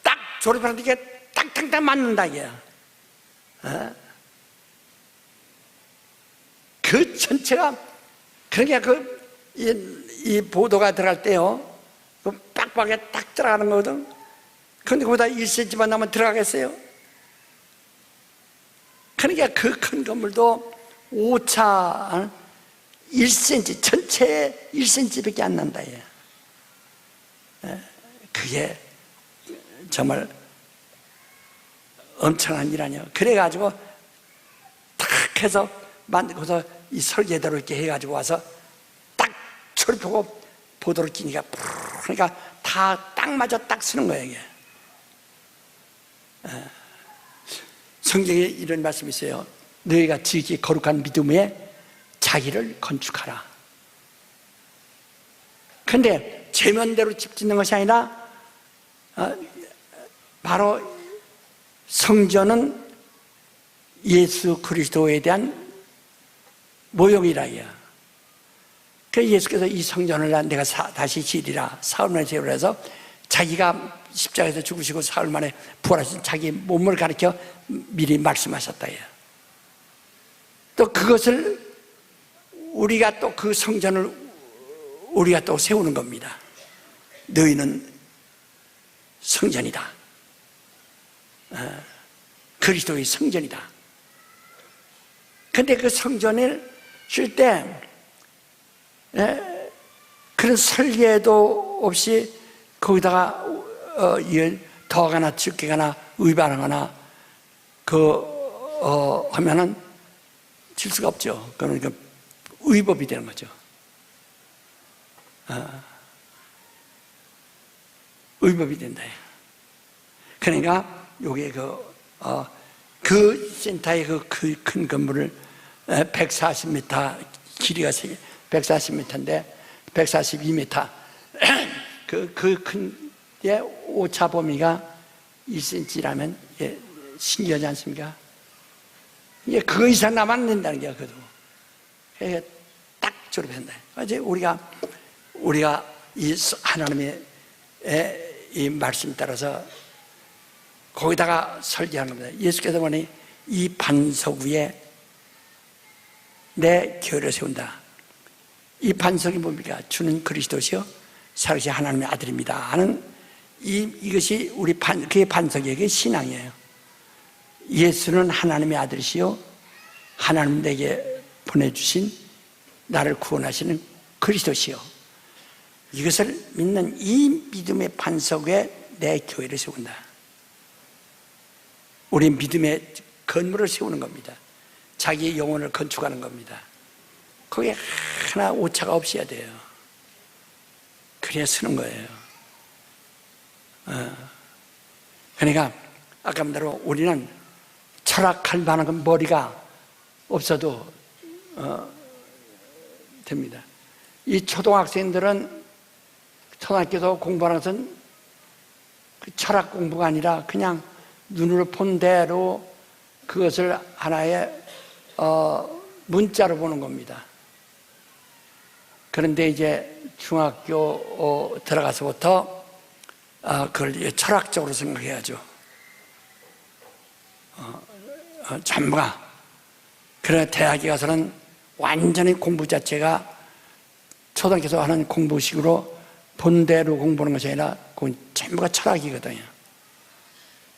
딱 조립하는 게 딱딱딱 맞는다 이게. 그 전체가 그러니까 이 보도가 들어갈 때요, 그 빡빡하게 딱 들어가는 거거든. 그런데 그보다 1cm만 나면 들어가겠어요? 그러니까 그 큰 건물도 오차 1cm, 전체에 1cm밖에 안 난다. 그게 정말 엄청난 일 아니에요. 그래가지고 탁 해서 만들고서 이 설계대로 이렇게 해가지고 와서 딱 조립하고 보도를 끼니까 그러니까 다 딱 맞아 딱 쓰는 거예요 이게. 성경에 이런 말씀이 있어요. 너희가 지극히 거룩한 믿음에 자기를 건축하라. 근데 제면대로 집 짓는 것이 아니라 바로 성전은 예수 그리스도에 대한 모형이라 이야. 그래서 예수께서 이 성전을 내가 다시 지으리라, 사흘 만에 세우라 해서 자기가 십자가에서 죽으시고 사흘 만에 부활하신 자기 몸을 가리켜 미리 말씀하셨다. 또 그것을 우리가 또 그 성전을 우리가 또 세우는 겁니다. 너희는 성전이다. 그리스도의 성전이다. 근데 그 성전을 쉴 때 그런 설계도 없이 거기다가 더하거나 적게거나 의반하거나 하면은 질 수가 없죠. 그러니까 의법이 되는 거죠. 의법이 된다. 그러니까 요게 그 센터의 그 큰 건물을 140m, 길이가 140m인데 142m 그 큰 오차 범위가 1cm라면 신기하지 않습니까? 이게 그거 이상 나면 안 된다는 게야. 그래도 딱 조립한다. 이제 우리가 이 하나님의 이 말씀 따라서 거기다가 설계하는 겁니다. 예수께서 보니 이 반석 위에 내 교회를 세운다. 이 반석이 뭡니까? 주는 그리스도시요 살아계신 하나님의 아들입니다 하는 이것이 그의 반석이에요. 그게 신앙이에요. 예수는 하나님의 아들이시요 하나님 내게 보내주신 나를 구원하시는 그리스도시요. 이것을 믿는 이 믿음의 반석 위에 내 교회를 세운다. 우리 믿음의 건물을 세우는 겁니다. 자기의 영혼을 건축하는 겁니다. 거기에 하나 오차가 없어야 돼요. 그래야 쓰는 거예요. 그러니까 아까 말대로 우리는 철학할 만한 머리가 없어도 됩니다. 이 초등학생들은 초등학교에서 공부하는 것은 그 철학 공부가 아니라 그냥 눈으로 본 대로 그것을 하나의 문자로 보는 겁니다. 그런데 이제 중학교 들어가서부터 그걸 철학적으로 생각해야죠. 전부가. 그래 대학에 가서는 완전히 공부 자체가 초등학교에서 하는 공부식으로 본대로 공부하는 것이 아니라 그건 전부가 철학이거든요.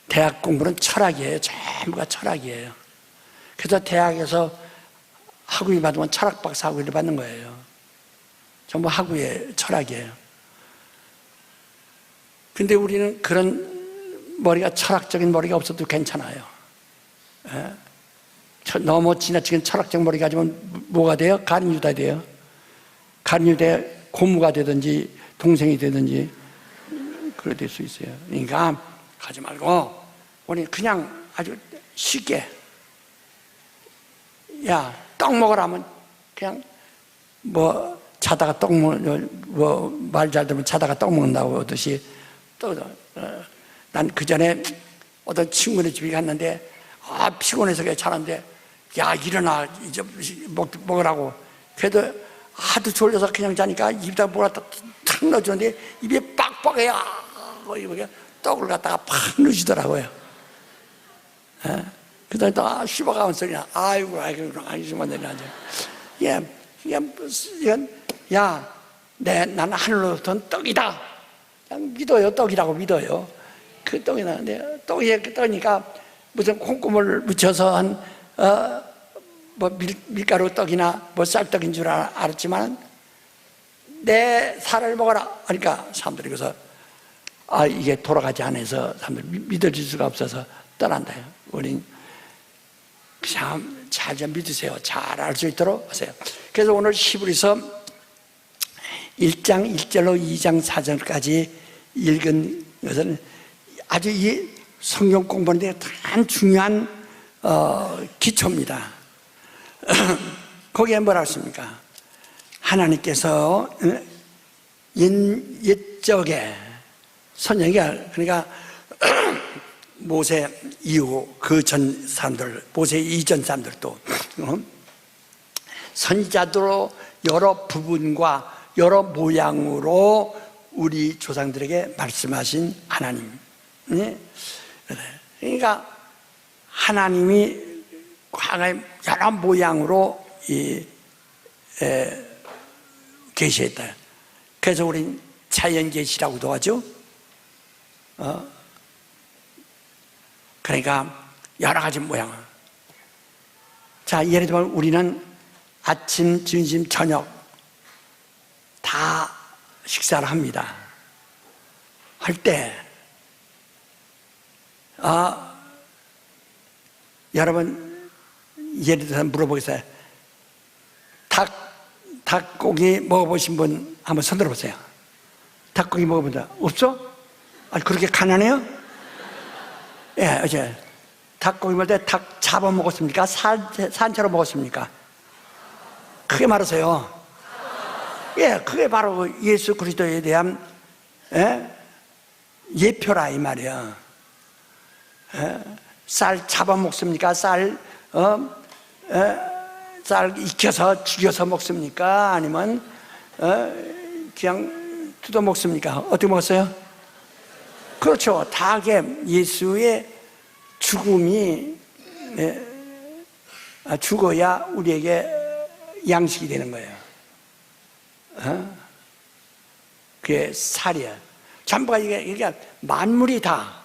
대학 공부는 철학이에요. 전부가 철학이에요. 그래서 대학에서 학위 받으면 철학박사 학위를 받는 거예요. 전부 학위의 철학이에요. 근데 우리는 그런 머리가 철학적인 머리가 없어도 괜찮아요. 너무 지나치게 철학적 머리 가지면 뭐가 돼요? 가룟유다 돼요. 가룟유다의 고모가 되든지 동생이 되든지 그래 될 수 있어요. 그러니까 가지 말고 우리 그냥 아주 쉽게 야, 떡 먹으라면 그냥 뭐 자다가 떡 뭐 말 잘 들으면 자다가 떡 먹는다고 하듯이 난 그 전에 어떤 친구네 집에 갔는데 피곤해서 자는데 야 일어나 이제 먹으라고. 그래도 하도 졸려서 그냥 자니까 입에다 뭐라도 탁 넣어주는데 입에 빡빡해요. 떡을 갖다가 팍 넣어주더라고요. 그다음에 또 씹어가는 소리나 아이고 정말 내려앉아. 야, 나는 하늘로부터 떡이다. 그냥 믿어요. 떡이라고 믿어요. 그 떡이 나는데 떡이 떡이니까 무슨 콩고물 묻혀서 한 뭐 밀가루 떡이나 뭐 쌀떡인 줄 알았지만 내 살을 먹어라. 그러니까 사람들이 그래서 이게 돌아가지 않아서 사람들 믿어질 수가 없어서 떠난다요. 우린 그냥 잘 좀 믿으세요. 잘 알 수 있도록 하세요. 그래서 오늘 히브리서 1장 1절로 2장 4절까지 읽은 것은 아주 이 성경 공부하는데 참 중요한 기초입니다. 거기에 뭐라 했습니까? 하나님께서 옛적에 선영이가 그러니까 모세 이후 그 전 사람들, 모세 이전 사람들도 선지자들로 여러 부분과 여러 모양으로 우리 조상들에게 말씀하신 하나님. 그러니까 하나님이 과거에 여러 모양으로 계시했다. 그래서 우린 자연계시라고도 하죠. 그러니까 여러 가지 모양. 자, 예를 들면 우리는 아침, 점심, 저녁 다 식사를 합니다. 할 때 여러분 예를 들어서 물어보겠어요. 닭고기 먹어보신 분 한번 손 들어보세요. 닭고기 먹어본 적 없어? 그렇게 가난해요? 예, 어제 닭고기 먹을 때 닭 잡아 먹었습니까? 산채로 먹었습니까? 크게 말하세요. 예, 그게 바로 예수 그리스도에 대한 예표라 이 말이야. 쌀 잡아 먹습니까? 쌀 익혀서 죽여서 먹습니까? 아니면 그냥 뜯어 먹습니까? 어떻게 먹었어요? 그렇죠. 닭의 예수의 죽음이 죽어야 우리에게 양식이 되는 거예요. 그게 살이야. 전부가 이게 만물이 다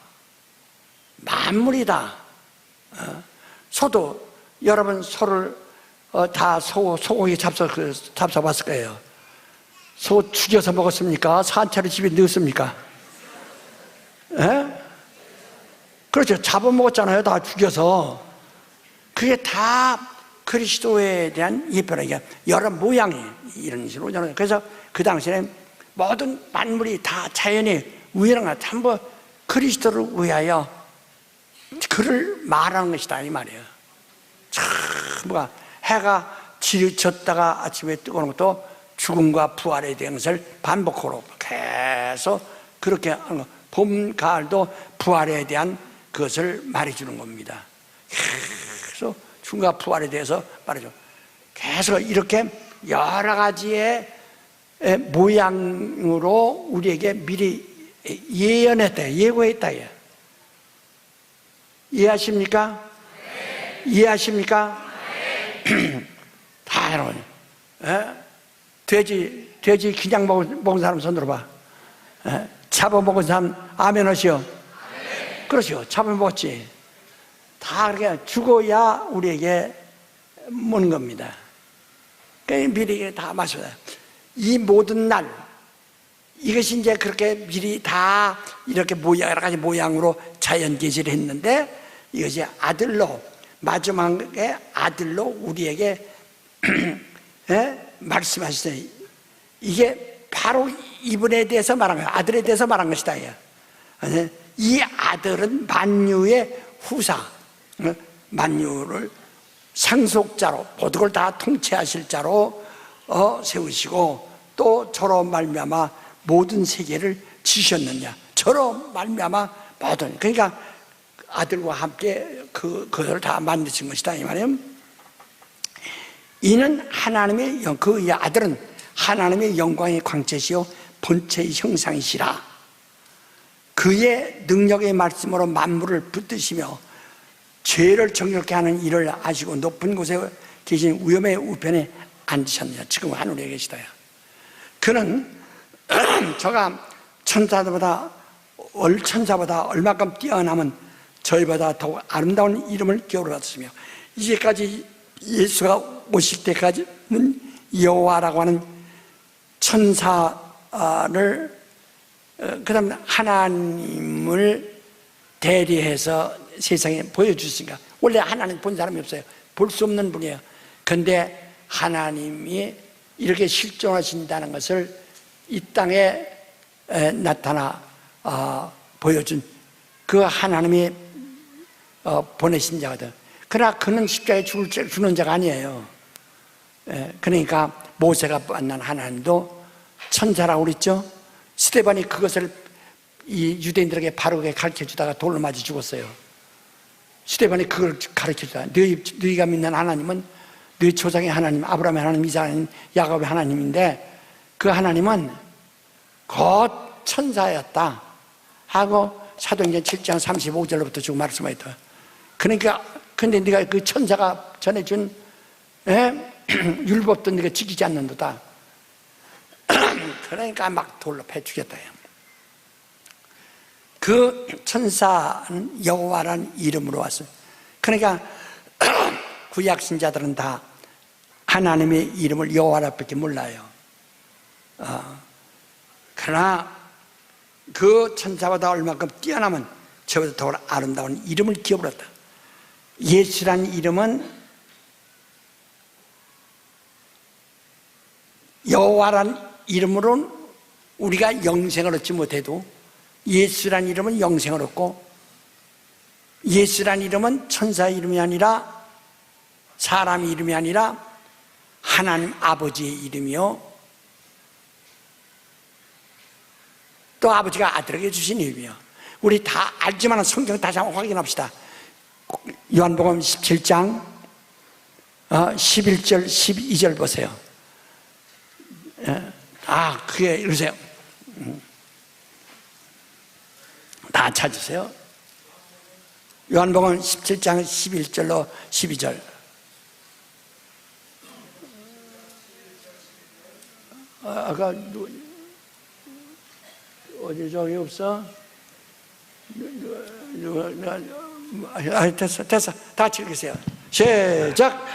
소도 여러분 소를 다 소고기 잡숴봤을 거예요. 소 죽여서 먹었습니까? 산채로 집에 넣었습니까? 그렇죠. 잡아먹었잖아요. 다 죽여서. 그게 다 그리스도에 대한 예표라. 이게 여러 모양이 이런 식으로. 그래서 그 당시에는 모든 만물이 다 자연이 우연한 거 전부 그리스도를 위하여 그를 말하는 것이다 이 말이에요. 참 뭐가 해가 지쳤다가 아침에 뜨거운 것도 죽음과 부활에 대한 것을 반복으로 계속 그렇게 하는 거. 봄, 가을도 부활에 대한 그것을 말해주는 겁니다. 계속 죽음과 부활에 대해서 말해줘. 계속 이렇게 여러 가지의 모양으로 우리에게 미리 예언했다, 예고했다. 이해하십니까? 이해하십니까? 다 여러분, 돼지 그냥 먹은 사람 손 들어봐. 잡아먹은 사람 아멘 하시오. 그렇죠. 잡아먹었지. 다 그렇게 죽어야 우리에게 먹는 겁니다. 그러니까 미리 다 마셔요. 이 모든 날, 이것이 이제 그렇게 미리 다 이렇게 여러 가지 모양으로 자연 계시를 했는데, 이것이 아들로, 마지막에 아들로 우리에게 말씀하셨어요. 이게 바로 이분에 대해서 말한 거예요. 아들에 대해서 말한 것이다. 이 아들은 만유의 후사, 만유를 상속자로, 모든 걸 다 통치하실 자로 세우시고, 또 저로 말미암아 모든 세계를 지셨느냐, 저로 말미암아 모든, 그러니까 아들과 함께 그걸 다 만드신 것이다 이 말이에요. 이는 하나님의 그 아들은 하나님의 영광의 광채시요 본체의 형상이시라. 그의 능력의 말씀으로 만물을 붙드시며 죄를 정결케 하는 일을 아시고 높은 곳에 계신 위엄의 우편에 앉으셨느냐. 지금 하늘에 계시다요. 그는 저가 천사보다 얼마큼 뛰어남은 저희보다 더욱 아름다운 이름을 기울였으며, 이제까지 예수가 오실 때까지는 여호와라고 하는 천사를, 그 다음에 하나님을 대리해서 세상에 보여주시니까, 원래 하나님 본 사람이 없어요. 볼 수 없는 분이에요. 근데 하나님이 이렇게 실존하신다는 것을 이 땅에 나타나 보여준 그 하나님이 보내신 자거든. 그러나 그는 십자가에 죽는 자가 아니에요. 그러니까 모세가 만난 하나님도 천사라고 그랬죠. 스데반이 그것을 이 유대인들에게 바르게 가르쳐주다가 돌로 맞아 죽었어요. 스데반이 그걸 가르쳐주다가 너희가 믿는 하나님은 너희 조상의 하나님, 아브라함의 하나님, 이삭의 하나님, 야곱의 하나님인데 그 하나님은 곧 천사였다 하고 사도행전 7장 35절로부터 지금 말씀하였다. 그러니까 근데 네가 그 천사가 전해준 율법도 네가 지키지 않는도다. 그러니까 막 돌로 패 죽였다. 그 천사는 여호와라는 이름으로 왔어요. 그러니까 구약 신자들은 다 하나님의 이름을 여호와라밖에 몰라요. 그러나 그 천사보다 얼마큼 뛰어나면 저보다 더 아름다운 이름을 기어버렸다. 예수라는 이름은 여호와라는 이름으로는 우리가 영생을 얻지 못해도 예수라는 이름은 영생을 얻고, 예수라는 이름은 천사의 이름이 아니라 사람의 이름이 아니라 하나님 아버지의 이름이요, 또 아버지가 아들에게 주신 이름이요. 우리 다 알지만 성경 다시 한번 확인합시다. 요한복음 17장 11절 12절 보세요. 그게 이러세요. 다 찾으세요. 요한복음 17장 11절로 12절. 아까 어디 저기 없어? 됐어. 다 읽으세요. 시작.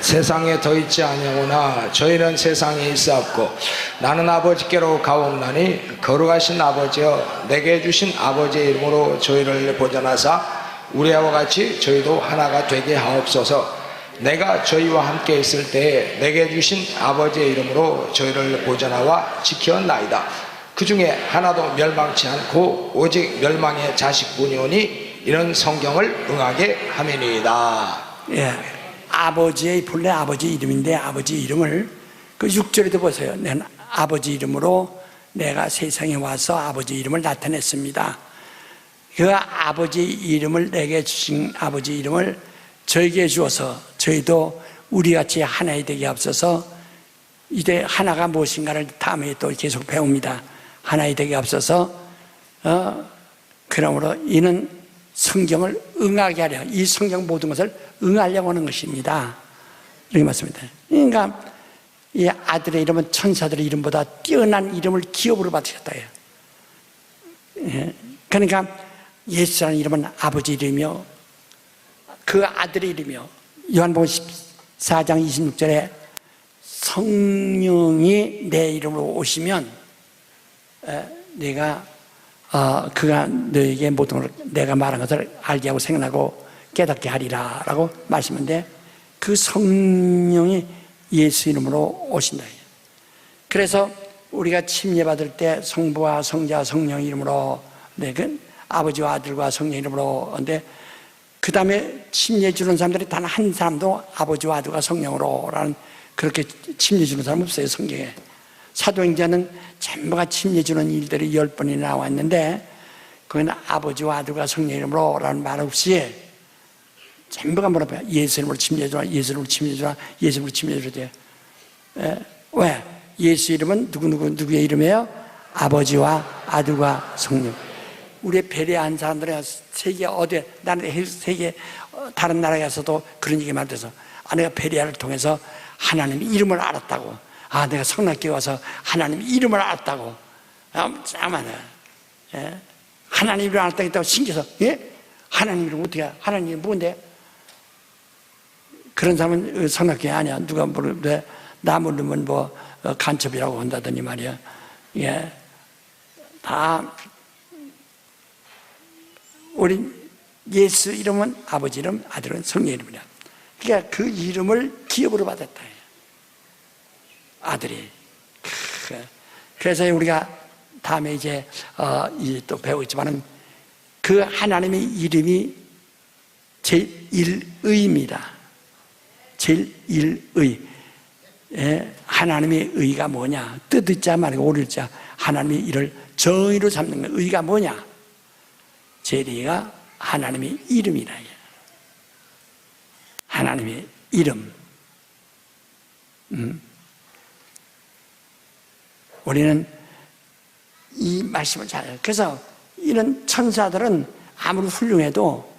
세상에 더 있지 아니하오나 저희는 세상에 있사옵고 나는 아버지께로 가옵나니 거룩하신 아버지여 내게 주신 아버지의 이름으로 저희를 보존하사 우리와 같이 저희도 하나가 되게 하옵소서. 내가 저희와 함께 있을 때에 내게 주신 아버지의 이름으로 저희를 보존하와 지켰나이다. 그 중에 하나도 멸망치 않고 오직 멸망의 자식뿐이오니 이런 성경을 응하게 함이니이다. 예, 아버지의 본래 아버지 이름인데 아버지 이름을 그 6절에도 보세요. 내 아버지 이름으로 내가 세상에 와서 아버지 이름을 나타냈습니다. 그 아버지 이름을 내게 주신 아버지 이름을 저에게 주어서 저희도 우리같이 하나이 되게 앞서서 이제 하나가 무엇인가를 다음에 또 계속 배웁니다. 하나이 되게 앞서서 그러므로 이는 성경을 응하게 하려, 이 성경 모든 것을 응하려고 하는 것입니다. 이렇게 말씀입니다. 그러니까 이 아들의 이름은 천사들의 이름보다 뛰어난 이름을 기업으로 받으셨다 해요. 예. 그러니까 예수라는 이름은 아버지 이름이며 그 아들의 이름이요. 요한복음 14장 26절에 성령이 내 이름으로 오시면 내가 그가 너에게 모든 걸 내가 말한 것을 알게 하고 생각하고 깨닫게 하리라 라고 말씀하는데 그 성령이 예수 이름으로 오신다. 그래서 우리가 침례받을 때 성부와 성자 성령 이름으로 그 아버지와 아들과 성령 이름으로 하는데 그 다음에 침례 주는 사람들이 단 한 사람도 아버지와 아들과 성령으로 라는 그렇게 침례 주는 사람 없어요. 성경에. 사도행전은 전부가 침례 주는 일들이 10번이나 나와 있는데 그건 아버지와 아들과 성령 이름으로 라는 말 없이 전부가 뭐라고요? 예수 이름으로 침례 주라, 예수 이름으로 침례 주라, 예수 이름으로 침례 주라 돼요. 왜? 예수 이름은 누구의 이름이에요? 아버지와 아들과 성령. 우리의 배려한 사람들은 세계 어디, 나는 세계 다른 나라에 가서도 그런 얘기 만들어서 내가 베리아를 통해서 하나님 이름을 알았다고. 내가 성락교회 와서 하나님 이름을 알았다고. 짱하네. 하나님 이름을 알았다고 했다고 신기해서, 예? 하나님 이름 어떻게, 하나님 이름 뭔데? 그런 사람은 성락교회 아니야. 누가 모르는데, 나 모르면 뭐, 간첩이라고 한다더니 말이야. 예. 다, 우리 예수 이름은 아버지 이름, 아들은 성령 이름이야. 그러니까 그 이름을 기업으로 받았다. 아들이. 그래서 우리가 다음에 이제 또 배우겠지만은 그 하나님의 이름이 제1의입니다. 제1의. 하나님의 의가 뭐냐? 뜻의자 말고 오를자. 하나님의 일을 정의로 삼는 거. 의가 뭐냐? 제1의가 하나님의 이름이라. 하나님의 이름. 우리는 이 말씀을 잘 해요. 그래서 이런 천사들은 아무리 훌륭해도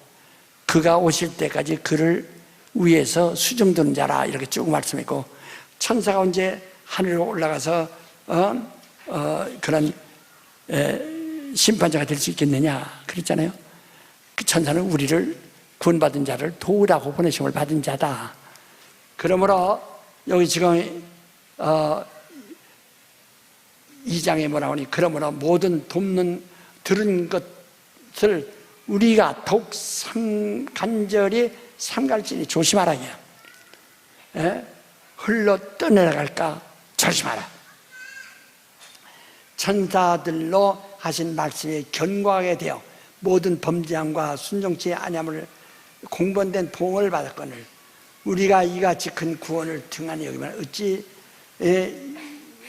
그가 오실 때까지 그를 위에서 수정되는 자라 이렇게 쭉 말씀했고 천사가 언제 하늘로 올라가서 그런 심판자가 될 수 있겠느냐 그랬잖아요. 그 천사는 우리를 구원받은 자를 도우라고 보내심을 받은 자다. 그러므로 여기 지금 2장에 뭐라 하니 그러므로 모든 돕는 들은 것을 우리가 더욱 간절히 삼갈지니 조심하라. 흘러 떠내려갈까 조심하라. 천사들로 하신 말씀에 견고하게 되어 모든 범죄함과 순종치 아니함을 공범된 보응을 받았거늘 우리가 이같이 큰 구원을 등한히 여기면 어찌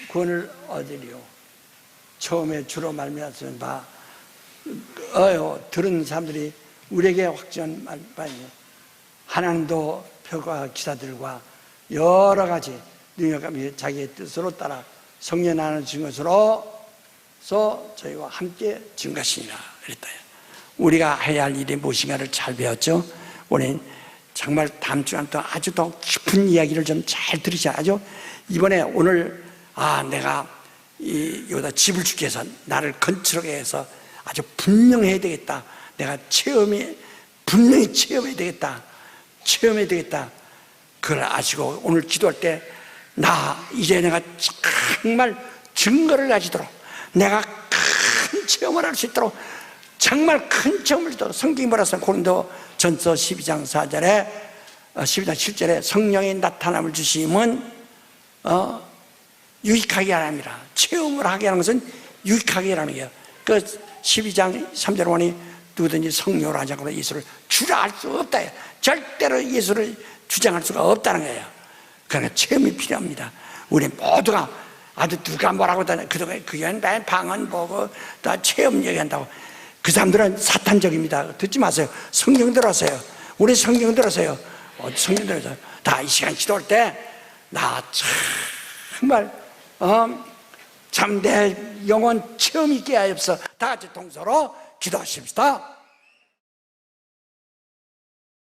구원을 얻으리요. 처음에 주로 말미암았으면 들은 사람들이 우리에게 확증한 바이요. 하나님도 표가 기사들과 여러 가지 능력감이 자기의 뜻으로 따라 성령 하나를 준 것으로서 저희와 함께 준 것이니라 그랬다. 우리가 해야 할 일이 무엇인가를 잘 배웠죠. 우리는 정말 다음 주에 또 아주 더 깊은 이야기를 좀 잘 들으셔야죠. 이번에 오늘 내가 여기다 집을 주기 위해서 나를 건축하게 해서 아주 분명해야 되겠다. 내가 분명히 체험해야 되겠다. 그걸 아시고 오늘 기도할 때 이제 내가 정말 증거를 가지도록 내가 큰 체험을 할 수 있도록 정말 큰 체험을 주도록 성경이 뭐라 써? 고린도 전서 12장 4절에 12장 7절에 성령의 나타남을 주심은 유익하게 하라. 체험을 하게 하는 것은 유익하게 일하는 거예요. 그 12장 3절 보니 누구든지 성령으로 하지 않고 예수를 주라 할 수 없다. 절대로 예수를 주장할 수가 없다는 거예요. 그러니까 체험이 필요합니다. 우리 모두가 아주 누가 뭐라고 하든 그동안 그게 방언 보고 다 체험 얘기한다고 그 사람들은 사탄적입니다. 듣지 마세요. 성경 들었어요. 우리 성경 들었어요. 성경 들어서 다 이 시간 기도할 때 나 정말 참 내 영혼 체험 있게 하옵소서. 다 같이 동서로 기도하십시다.